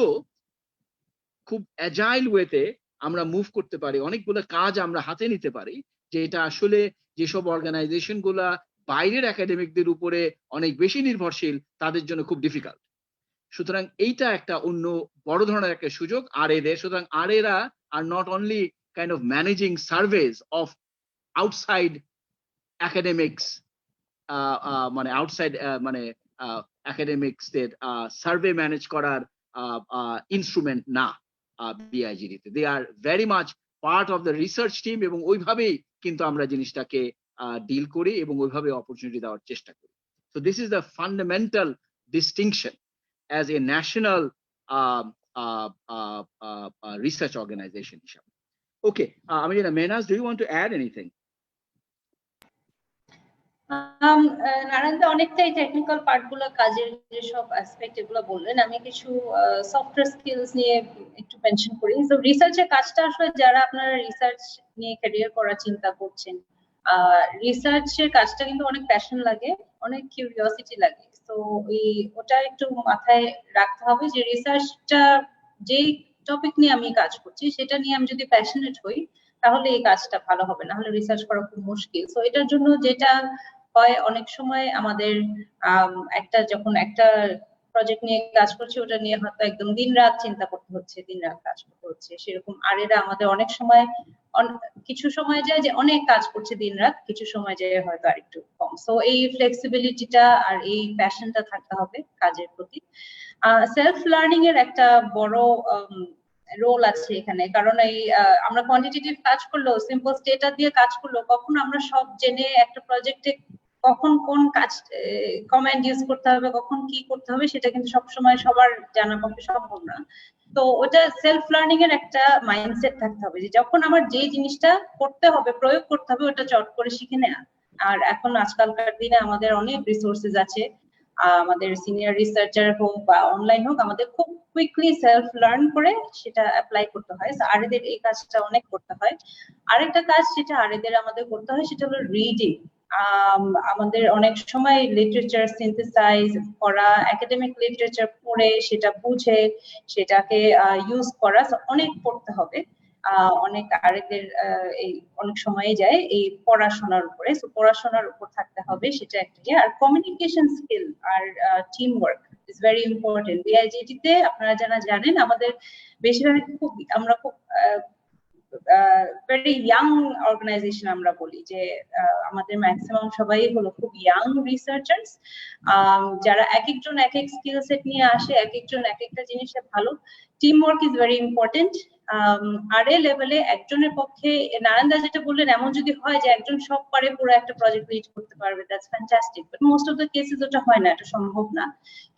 খুব অ্যাজাইল ওয়েতে আমরা মুভ করতে পারি, অনেকগুলো কাজ আমরা হাতে নিতে পারি, যেটা আসলে যেসব অর্গানাইজেশন গুলা বাইরের একাডেমিকদের উপরে অনেক বেশি নির্ভরশীল তাদের জন্য খুব ডিফিকাল্ট। সুতরাং এইটা একটা অন্য বড় ধরনের একটা সুযোগ আর এদের। সুতরাং আর এরা are not only kind of managing surveys of outside academics, মানে আউটসাইড মানে একাডেমিক্সদের সার্ভে ম্যানেজ করার ইনস্ট্রুমেন্ট না বিআইজিডিতে। They are very much part of the research team, এবং ওইভাবেই কিন্তু আমরা জিনিসটাকে ডিল করি এবং ওইভাবে অপরচুনিটি দেওয়ার চেষ্টা করি। So this is the fundamental distinction as a national research organization. Okay, I mean, Mehnaz, do you want to add anything? Narayan অনেকটাই টেকনিক্যাল পার্ট গুলো কাজের যেসব অ্যাসপেক্ট এগুলো বললেন, আমি কিছু সফটওয়্যার স্কিলস নিয়ে একটু মেনশন করি। তো রিসার্চের কাজটা আসলে যারা আপনারা রিসার্চ নিয়ে ক্যারিয়ার করার চিন্তা করছেন, রিসার্চের কাজটা কিন্তু অনেক প্যাশন লাগে, অনেক কিউরিওসিটি লাগে। তো ওটা একটু মাথায় রাখতে হবে যে রিসার্চটা যেই টপিক নিয়ে আমি কাজ করছি সেটা নিয়ে আমি যদি প্যাশনেট হই তাহলে এই কাজটা ভালো হবে, না হলে রিসার্চ করা খুব মুশকিল। তো এটার জন্য যেটা হয়, অনেক সময় আমাদের যখন একটা প্রজেক্ট নিয়ে কাজ করছি ওটা নিয়ে হয়তো একদম দিন রাত চিন্তা করতে হচ্ছে, দিন রাত কাজ করতে হচ্ছে। সেরকম আর এরা আমাদের অনেক সময় কিছু সময় যায় যে অনেক কাজ করছে দিন রাত, কিছু সময় যায় হয়তো আর একটু কম। সো এই ফ্লেক্সিবিলিটিটা আর এই প্যাশনটা থাকতে হবে কাজের প্রতি। সেলফ লার্নিং এর একটা বড় রোল আছে এখানে, কারণ এই আমরা কোয়ান্টিটেটিভ কাজ করলেও, সিম্পল স্টেটা দিয়ে কাজ করলেও কখনো আমরা সব জেনে একটা প্রজেক্টে কখন কোন কাজ কমান্ড ইউজ করতে হবে, কখন কি করতে হবে সেটা কিন্তু সবসময় সবার জানা পক্ষে সম্ভব না। তো ওটা সেলফ লার্নিং এর একটা মাইন্ডসেট থাকতে হবে যে যখন আমার যে জিনিসটা করতে হবে, প্রয়োগ করতে হবে, ওটা চট করে শিখে নেওয়া। আর এখন আজকালকার দিনে আমাদের অনেক রিসোর্সেস আছে, আমাদের সিনিয়র রিসার্চার হোক বা অনলাইন হোক, আমাদের খুব কুইকলি সেলফ লার্ন করে সেটা অ্যাপ্লাই করতে হয়। আরেদের এই কাজটা অনেক করতে হয়। আরেকটা কাজ যেটা আরেদের আমাদের করতে হয় সেটা হলো রিডিং। আমাদের অনেক সময় লিটারেচার সিনথেসাইজ করা, একাডেমিক লিটারেচার পড়ে সেটা বুঝে সেটাকে ইউজ করা অনেক পড়তে হবে। অনেক আরেকদের এই অনেক সময় যায় এই পড়াশোনার উপরে। সো পড়াশোনার উপর থাকতে হবে, সেটা একটা। আর কমিউনিকেশন স্কিল আর team work is very important. BIGD তে আপনারা যারা জানেন আমাদের বেশিরভাগ আমরা খুব ভেরি ইয়াং অর্গানাইজেশন। আমরা বলি যে আমাদের ম্যাক্সিমাম সবাই হলো খুব ইয়াং রিসার্চার্স, যারা এক একজন এক এক স্কিল সেট নিয়ে আসে, এক একজন এক একটা জিনিসে ভালো। Team work is very important. আর এ লেভেলে একজনের পক্ষে, নারায়ণদা যেটা বললেন, এমন যদি হয় যে একজন সব পারে, পুরো একটা প্রজেক্ট লিড করতে পারবে, that's fantastic, but most of the cases ওটা হয় না, এটা সম্ভব না।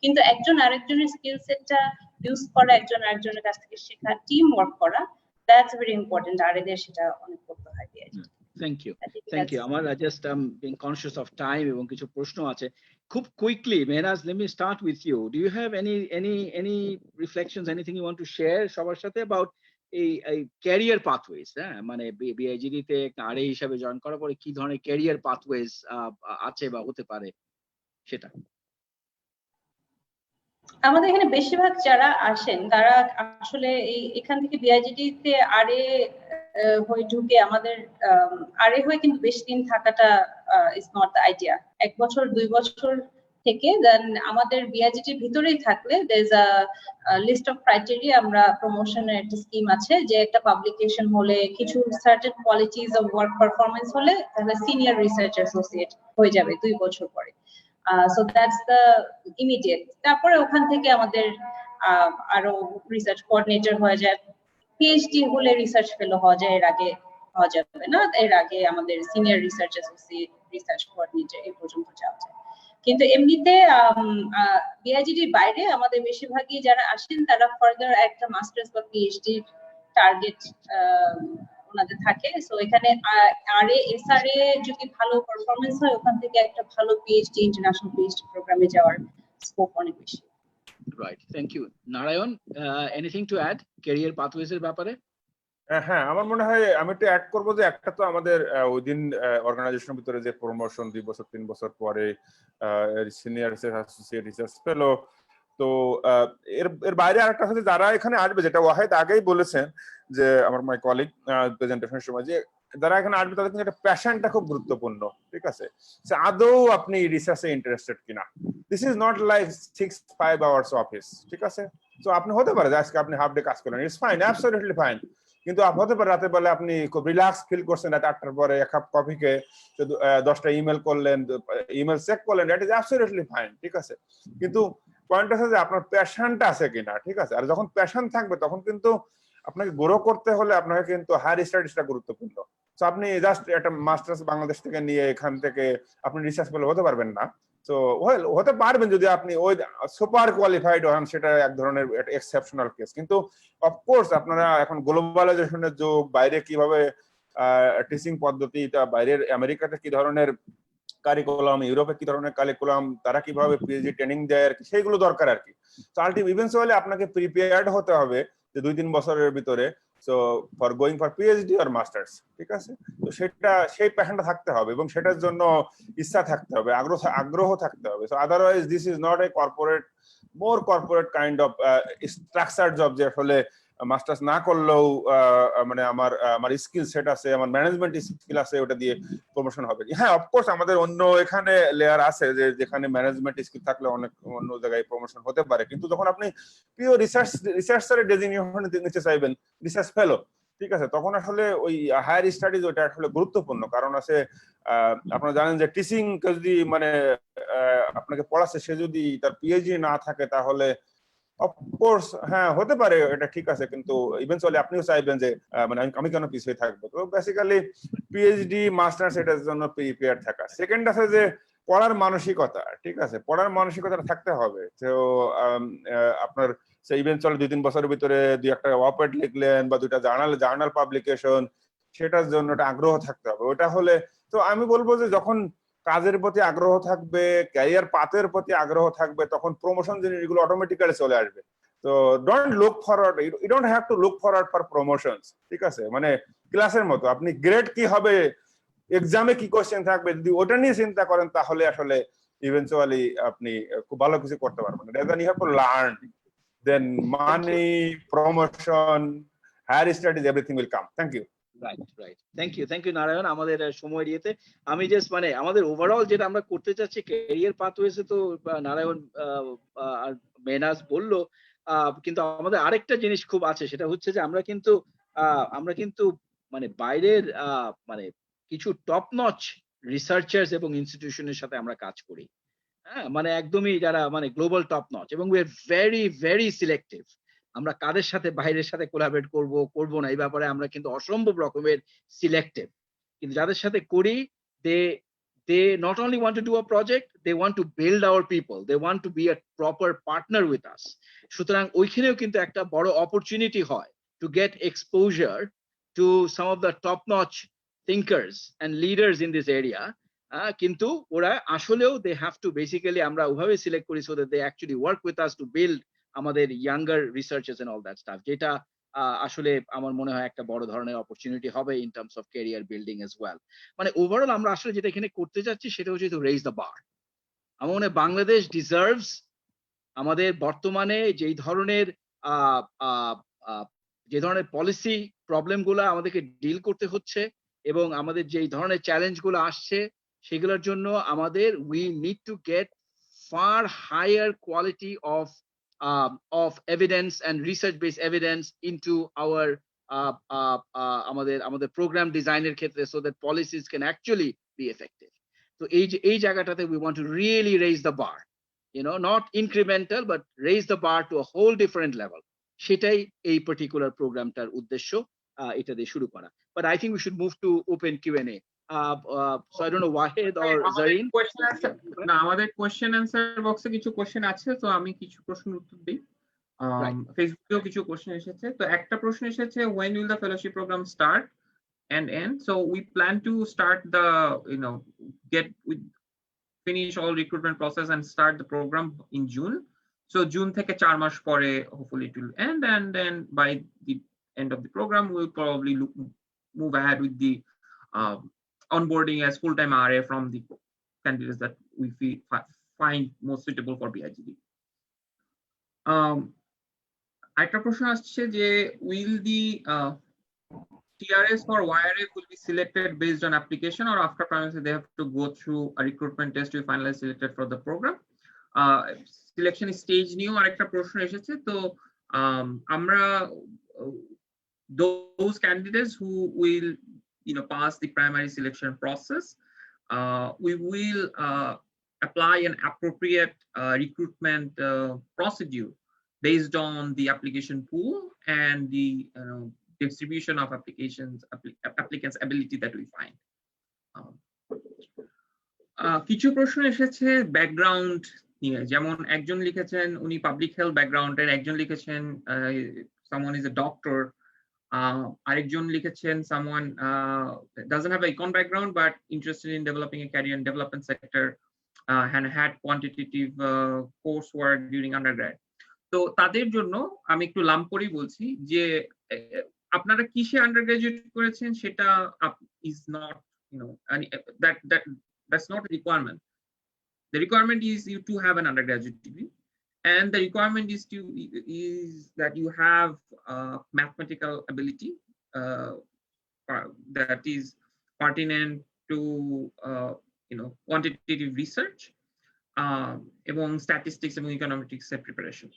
কিন্তু একজন আরেকজনের স্কিল সেটটা ইউজ করা, একজন আরেকজনের কাছ থেকে শেখা, টিম ওয়ার্ক করা, that's very important. আর এদের সেটা অনেক করতে হয়। Thank you. আমার just being conscious of time এবং কিছু প্রশ্ন আছে খুব quickly. Mehnaz, let me start with you. Do you have any reflections, anything you want to share সবার সাথে about a career pathways? মানে BIGD তে আরএ হিসাবে জয়েন করার পরে কি ধরনের career pathways আছে বা হতে পারে সেটা? আমাদের এখানে বেশিরভাগ যারা আসেন তারা আসলে এখান থেকে বিআইজিডি তে আরএ হয়ে ঢুকে, আমাদের আরএ হয়ে কিন্তু বেশি দিন থাকাটা ইজ নট দ্য আইডিয়া। 1 বছর 2 বছর থেকে দেন আমাদের বিআইজিডির ভিতরেই থাকলে there is a list of criteria. আমরা প্রমোশনের একটা স্কিম আছে যে একটা পাবলিকেশন হলে, কিছু certain qualities of work performance হলে, তাহলে সিনিয়র রিসার্চ অ্যাসোসিয়েট হয়ে যাবে 2 বছর পরে। So that's the immediate. তারপরে ওখান থেকে আমাদের আরো রিসার্চ কোঅর্ডিনেটর হয়ে যায়, পিএইচডি হলে রিসার্চ ফেলো হওয়া যায়, এর আগে হওয়া যাবে না। এর আগে আমাদের senior research associate, research coordinator এই পর্যন্ত যাওয়া যায়। কিন্তু এমনিতে বিআইজিডির বাইরে আমাদের বেশিরভাগই যারা আসেন তারা ফার্দার একটা মাস্টার্স বা পিএইচডি টার্গেট ওনাদের থাকে। সো এখানে আরএ এসআরএ যদি ভালো পারফরমেন্স হয়, ওখান থেকে একটা ভালো পিএইচডি, ইন্টারন্যাশনাল পিএইচডি প্রোগ্রামে যাওয়ার স্কোপ অনেক বেশি। Right, thank you. Narayan, anything to add career pathways এর ব্যাপারে? হ্যাঁ, আমার মনে হয় আমি একটু অ্যাড করবো যে একটা তো আমাদের উইদিন অর্গানাইজেশনের ভিতরে যে প্রমোশন 2 বছর 3 বছর পরে senior research associate, research fellow, তো এর বাইরে আরেকটা হচ্ছে যারা এখানে আসবে, যেটা ওয়াহিদ আগেই বলেছেন যে আমার মাই কলিগ প্রেজেন্টেশনের সময়, যে যারা এখানে আসবে তাদের কিন্তু একটা প্যাশনটা খুব গুরুত্বপূর্ণ। ঠিক আছে, আদৌ আপনি রিসার্চে ইন্টারেস্টেড কিনা। This is not like 6-5 hours office. ঠিক আছে, তো আপনি হতে পারে যে আজকে আপনি হাফ ডে কাজ করলেন, ইটস ফাইন, অ্যাবসলিউটলি ফাইন। কিন্তু হতে পারে রাতে বেলা আপনি খুব রিল্যাক্স ফিল করছেন, রাত 8টার পরে 1 কাপ কফিকে 10টা ইমেল করলেন, ইমেল চেক করলেন, দ্যাট ইজ অ্যাবসলিউটলি ফাইন। ঠিক আছে, কিন্তু পয়েন্ট আছে যে আপনার প্যাশনটা আছে কিনা। ঠিক আছে, আর যখন প্যাশন থাকবে তখন কিন্তু আপনাকে গ্রো করতে হলে আপনাকে কিন্তু হায়ার স্টাডিজটা গুরুত্বপূর্ণ। তো আপনি জাস্ট একটা মাস্টার্স বাংলাদেশ থেকে নিয়ে এখান থেকে আপনি রিসার্চ ফেলো হতে পারবেন না। তো হতে পারবেন যদি আপনি ওই সুপার কোয়ালিফাইড হন, সেটা এক ধরনের এক্সেপশনাল কেস। কিন্তু অফকোর্স আপনারা এখন গ্লোবালাইজেশনের যুগ, বাইরে কিভাবে টিচিং পদ্ধতিটা, বাইরের আমেরিকাতে কি ধরনের কারিকুলাম, ইউরোপে কি ধরনের কারিকুলাম, তারা কিভাবে পিএইচডি ট্রেনিং দেয় আর কি, সেইগুলো দরকার আর কি। তো ইভেন্চুয়ালি আপনাকে প্রিপেয়ার্ড হতে হবে যে 2-3 বছরের ভিতরে so for going for PhD আর মাস্টার্স, ঠিক আছে? তো সেটা সেই প্যাশনটা থাকতে হবে এবং সেটার জন্য ইচ্ছা থাকতে হবে, আগ্রহ থাকতে হবে। So otherwise this is not a more corporate kind of structure job, যে আসলে মাস্টার্স না করলেও মানে আমার স্কিল সেট আছে, আমার ম্যানেজমেন্ট স্কিল আছে, ওটা দিয়ে প্রমোশন হবে। হ্যাঁ, অফকোর্স আমাদের অন্য এখানে লেয়ার আছে যে যেখানে ম্যানেজমেন্ট স্কিল থাকলে অনেক অন্য জায়গায় প্রমোশন হতে পারে। কিন্তু যখন আপনি পিওর রিসার্চারের ডেজিগনেশন নিতে চাইবেন, রিসার্চ ফেলো, ঠিক আছে, তখন আসলে ওই হায়ার স্টাডিজ ওটা আসলে গুরুত্বপূর্ণ। কারণ আছে আপনারা জানেন যে টিচিং যদি মানে আপনাকে পড়াচ্ছে, সে যদি তার পিএইচডি না থাকে তাহলে অফকোর্স হ্যাঁ হতে পারে, এটা ঠিক আছে, কিন্তু ইভেন্চুয়ালি আপনিও চাইবেন যে মানে আমি কেন পিছিয়ে থাকবো। তো বেসিক্যালি পিএইচডি মাস্টার্স এটার জন্য প্রিপেয়ার থাকা। সেকেন্ড আছে যে পড়ার মানসিকতা, ঠিক আছে, পড়ার মানসিকতা থাকতে হবে। তো আপনার সেই ইভেন্চুয়ালি 2-3 বছরের ভিতরে 2-একটা ওয়াপেড লিখলেন বা 2টা জার্নাল পাবলিকেশন, সেটার জন্য একটা আগ্রহ থাকতে হবে। ওটা হলে তো আমি বলবো যে যখন কাজের প্রতি আগ্রহ থাকবে, ক্যারিয়ার পাথের প্রতি আগ্রহ থাকবে, তখন প্রমোশন জিনিসগুলো অটোমেটিক্যালি চলে আসবে। তো don't look forward, you don't have to look forward for promotions, ঠিক আছে? মানে ক্লাসের মতো আপনি গ্রেড কি হবে, এক্সামে কি কোশ্চেন থাকবে, যদি ওটা নিয়ে চিন্তা করেন তাহলে আসলে ইভেন্চুয়ালি আপনি খুব ভালো কিছু করতে পারবেন। Then you have to learn, then money, promotion, higher studies, everything will come. Thank you. Right, thank you Narayan আমাদের সময় দিয়েতে। আমি জাস্ট মানে আমাদের ওভারঅল যেটা আমরা করতে চাচ্ছি ক্যারিয়ার পাথওয়েজ, তো নারায়ণ আর মেহনাজ বললো, কিন্তু আমাদের আরেকটা জিনিস খুব আছে, সেটা হচ্ছে যে আমরা কিন্তু মানে বাইরের মানে কিছু টপ নচ রিসার্চার্স এবং ইনস্টিটিউশনের সাথে আমরা কাজ করি। হ্যাঁ, মানে একদমই যারা মানে গ্লোবাল টপ নচ, এবং we are very very selective. আমরা কাদের সাথে বাইরের সাথে কোলাবরেট করব না, এই ব্যাপারে আমরা কিন্তু অসম্ভব রকমের সিলেক্টিভ। কিন্তু যাদের সাথে করি, they not only want to do a project, they want to build our people, they want to be a proper partner with us. সুতরাং ওইখানেও কিন্তু একটা বড় অপরচুনিটি হয় to get exposure to some of the top notch thinkers and leaders in this area. কিন্তু ওরা আসলেও they have to basically আমরা ওভাবে সিলেক্ট করি so that they actually work with us to build আমাদের younger researchers and all that stuff, যেটা আসলে আমার মনে হয় একটা বড় ধরনের অপরচুনিটি হবে in terms of career building as well. মানে ওভারঅল আমরা আসলে যেটা এখানে করতে যাচ্ছি সেটা হচ্ছে to raise the bar. আমার মনে হয় বাংলাদেশ ডিজার্ভস আমাদের বর্তমানে যেই ধরনের পলিসি প্রবলেমগুলো আমাদেরকে ডিল করতে হচ্ছে এবং আমাদের যেই ধরনের চ্যালেঞ্জগুলো আসছে, সেগুলোর জন্য আমাদের we need to get far higher quality of evidence and research based evidence into our আমাদের program designer ক্ষেত্রে, so that policies can actually be effective. So এই জায়গাটাতে we want to really raise the bar, not incremental but raise the bar to a whole different level. সেটাই এই particular প্রোগ্রামটার উদ্দেশ্য, এটা দিয়ে শুরু করা। But I think we should move to open Q&A. So I don't know, Wahed or Zareen. না, আমাদের question answer বক্সে কিছু কোয়েশ্চেন আছে, তো আমি কিছু প্রশ্নের উত্তর দিই। ফেসবুকেও কিছু কোয়েশ্চেন এসেছে। তো একটা প্রশ্ন এসেছে, when will the fellowship program start and end? So we plan to start the finish all recruitment process and start the program in June. So June থেকে 4 মাস পরে hopefully it will end, and then by the end of the program we'll probably move ahead with the onboarding as full-time RA from the candidates that we find most suitable for BIGD. একটা প্রশ্ন আসছে যে will the TRS for YRA will be selected based on application, or after primary they have to go through a recruitment test to be finally selected for the program? Selection stage নিয়েও আরেকটা প্রশ্ন এসেছে। তো আমরা those candidates who will pass the primary selection process, we will apply an appropriate recruitment procedure based on the application pool and the distribution of applicants ability that we find. কিছু প্রশ্ন এসেছে background নিয়ে, যেমন একজন লিখেছেন উনি public health ব্যাকগ্রাউন্ডের, একজন লিখেছেন someone is a doctor, আরেকজন লিখেছেন someone doesn't have an econ background but interested in developing a career in development sector and had quantitative coursework during undergrad. তো তাদের জন্য আমি একটু লাম্প করেই বলছি যে আপনারা কিসে আন্ডারগ্রাজুয়েট করেছেন সেটা is not, that's not a requirement. The requirement is you to have an undergraduate degree, and the requirement is that you have mathematical ability that is pertinent to quantitative research এবং statistics এবং econometrics এর preparation.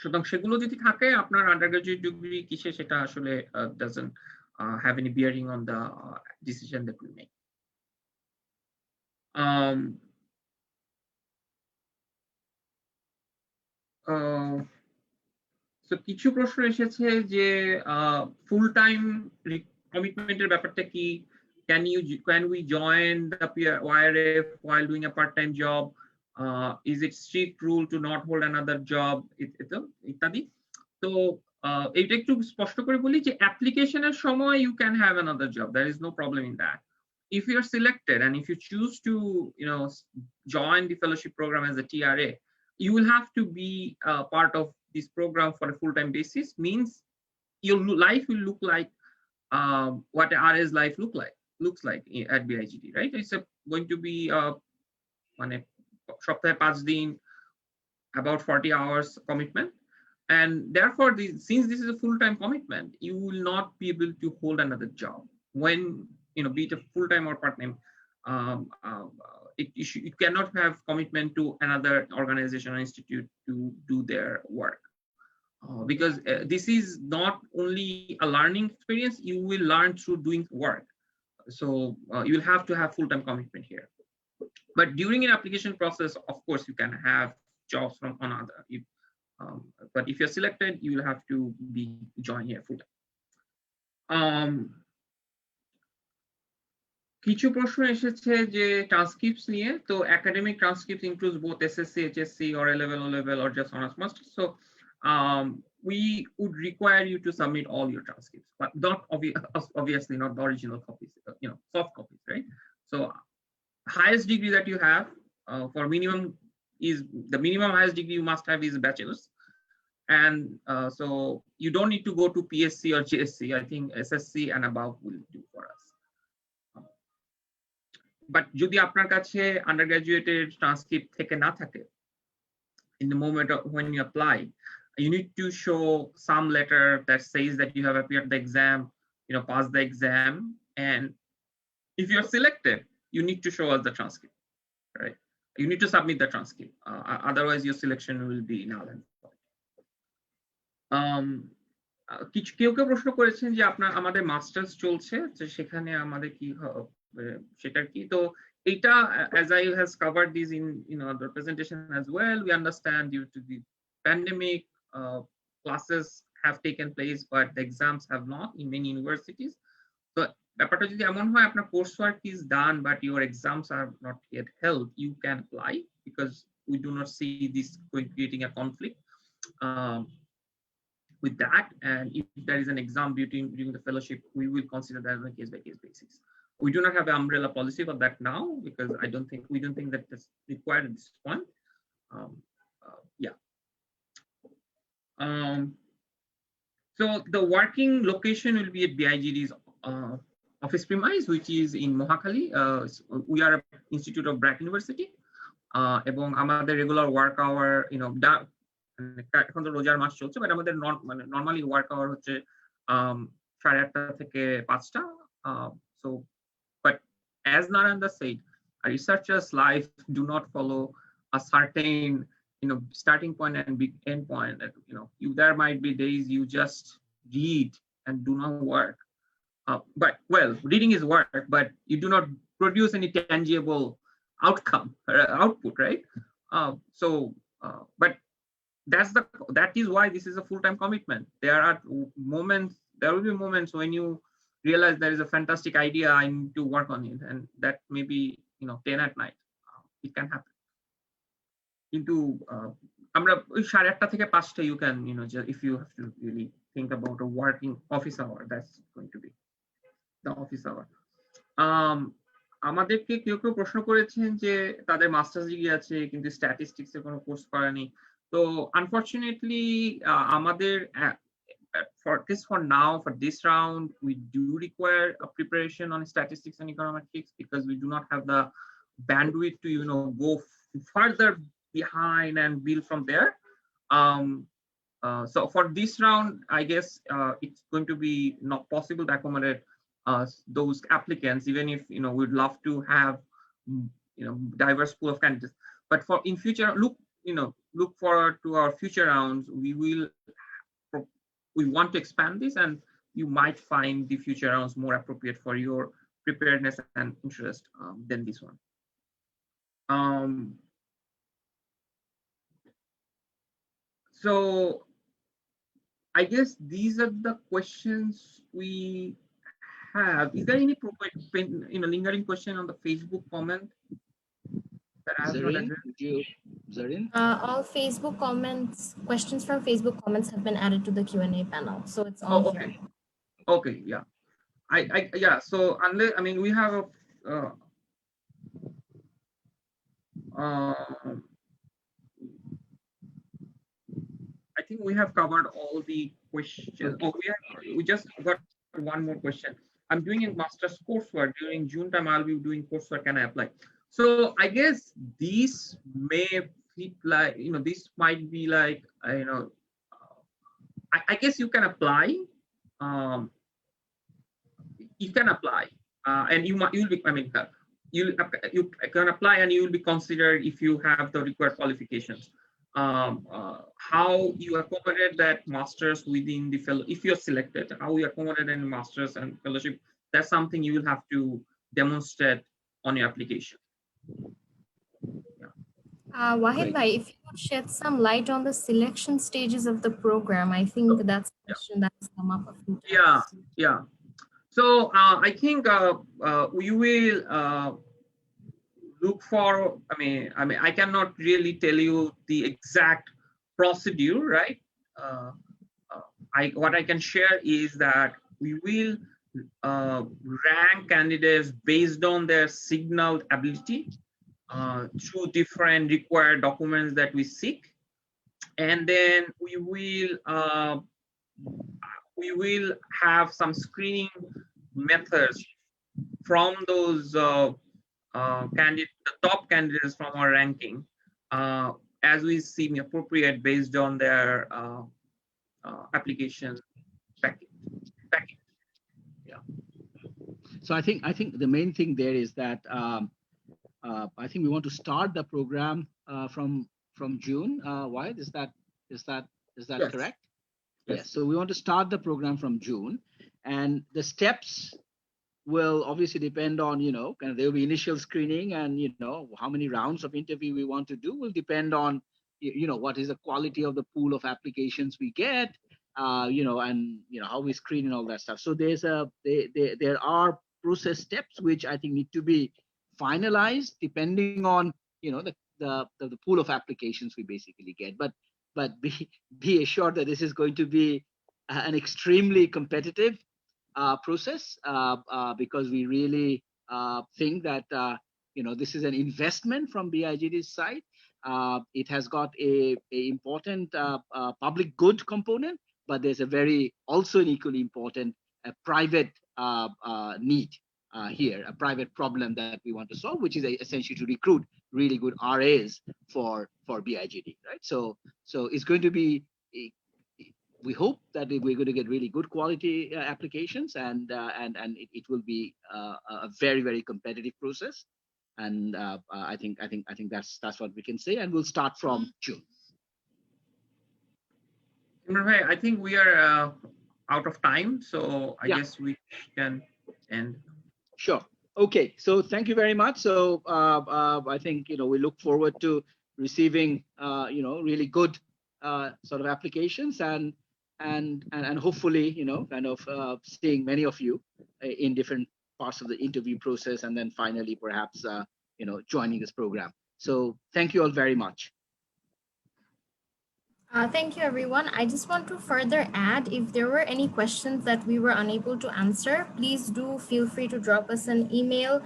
সুতরাং সেগুলো যদি থাকে আপনার undergraduate degree কিসে সেটা আসলে doesn't have any bearing on the decision that we make. So কিছু প্রশ্ন এসেছে যে ফুল টাইম কমিটমেন্টের ব্যাপারটা কি, can we join the YRF while doing a part-time job, is it strict rule to not hold another job ইত্যাদি। তো এটা একটু স্পষ্ট করে বলি যে অ্যাপ্লিকেশনের সময় you can have another job, there is no problem in that. If you are selected and if you choose to join the fellowship program as a TRA, you will have to be part of this program for a full-time basis, means your life will look like what RA's life looks like at BIGD, right? It's going to be মানে সপ্তাহে 5 দিন, about 40 hours commitment, and therefore since this is a full-time commitment, you will not be able to hold another job when be it a full-time or part-time. It cannot have commitment to another organization or institute to do their work, because this is not only a learning experience, you will learn through doing work. So you will have to have full-time commitment here. But during an application process, of course, you can have jobs from another. But if you're selected, you will have to join here full-time. কিছু প্রশ্ন এসেছে যে transcripts নিয়ে। তো academic transcripts includes both SSC, HSC, or A-level, O-level, or just honors masters. So we would require you to submit all your transcripts, but not obviously not the original copies, soft copies, right? So highest degree that you have for minimum is the minimum highest degree you must have is a bachelor's, and so you don't need to go to PSC or GSC. I think SSC and above will do for us. But যদি আপনার কাছে আন্ডারগ্রাজুয়েটের transcript থেকে না থাকে, in the moment of when you apply, you need to show some letter that says that you have appeared the exam, passed the exam, and if you're selected, you need to show us the transcript, right? You need to submit the transcript, otherwise your selection will be null and void. কিছু কেউ প্রশ্ন করেছেন যে আমাদের masters চলছে, তো সেখানে আমাদের কি সেটার কি। তো এটা as I has covered this in the presentation as well, we understand due to the pandemic, classes have taken place but the exams have not in many universities. So ব্যাপারটা যদি এমন হয় আপনার coursework is done but your exams are not yet held, you can apply, because we do not see this creating a conflict with that. And if there is an exam during the fellowship, we will consider that on a case-by-case basis. We do not have an umbrella policy for that now, because we don't think that that's required at this point. So the working location will be at BIGD's office premise, which is in Mohakhali. We are an institute of BRAC University, এবং আমাদের regular work hour এখন তো রোজার মাস চলছে, but আমাদের normally work hour হচ্ছে 8:30 থেকে 5টা। So but as Naranda said, a researcher's life do not follow a certain starting point and big end point. There might be days you just read and do not work, but reading is work, but you do not produce any tangible outcome or output, right? But that is why this is a full-time commitment. There will be moments when you realize there is a fantastic idea, I need to work on it, and that may be 10 at night. It can happen. Into আমরা ওই 8:30 থেকে 5টা, you can if you have to really think about a working office hour, that's going to be the office hour. আমাদেরকে কেউ প্রশ্ন করেছেন যে তাদের মাস্টার্স ডিগ্রি আছে কিন্তু স্ট্যাটিস্টিক্স এর কোনো কোর্স করেনি। তো আনফরচুনেটলি আমাদের for now, for this round, we do require a preparation on statistics and econometrics because we do not have the bandwidth to go further behind and build from there. So for this round, I guess it's going to be not possible to accommodate those applicants, even if we'd love to have diverse pool of candidates. But for in future, look forward to our future rounds. We want to expand this, and you might find the future rounds more appropriate for your preparedness and interest than this one. So I guess these are the questions we have. Is there any lingering question on the Facebook comment that I have not addressed? All Facebook questions from Facebook comments have been added to the Q&A panel, so it's all okay. here. Okay, yeah. Yeah. So unless we have I think we have covered all the questions. Oh, we just got one more question. I'm doing a master's coursework during June time. I'll be doing coursework. Can I apply? So I guess these may fit like this might be like I guess you can apply. You can apply, and you'll be. You can apply, and you will be considered if you have the required qualifications. How you accommodate that masters within the fellow, if you're selected, how you accommodate any masters and fellowship, that's something you will have to demonstrate on your application. Wahid bhai, if you could shed some light on the selection stages of the program, I think that's a question that's come up a few times. Yeah. So I think we will look for. I cannot really tell you the exact procedure, right? What I can share is that we will rank candidates based on their signaled ability through different required documents that we seek, and then we will have some screening methods from those the top candidates from our ranking, as we seem appropriate based on their application package. Yeah. So I think the main thing there is that I think we want to start the program from June. Why is that Yes. correct? Yes. So we want to start the program from June, and the steps will obviously depend on there will be initial screening, and how many rounds of interview we want to do will depend on what is the quality of the pool of applications we get, and how we screen and all that stuff. So there are process steps which I think need to be finalized depending on the pool of applications we basically get. But be assured that this is going to be an extremely competitive process, because we really think that this is an investment from BIGD's side. It has got a important public good component, but there's a also an equally important private need here, a private problem that we want to solve, which is essentially to recruit really good RAs for BIGD, right? So it's going to be, we hope that we're going to get really good quality applications, and it will be a very, very competitive process. And I think that's what we can say, and we'll start from June. I think we are out of time, so I guess we can end. Sure. Okay. So thank you very much. So I think we look forward to receiving really good sort of applications and hopefully, kind of seeing many of you in different parts of the interview process, and then finally perhaps, joining this program. So thank you all very much. Thank you, everyone. I just want to further add, if there were any questions that we were unable to answer, please do feel free to drop us an email.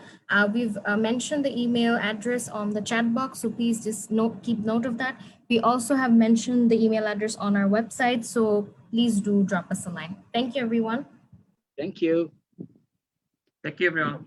We've mentioned the email address on the chat box, so please just keep note of that. We also have mentioned the email address on our website, so please do drop us a line. Thank you, everyone. Thank you. Thank you, everyone.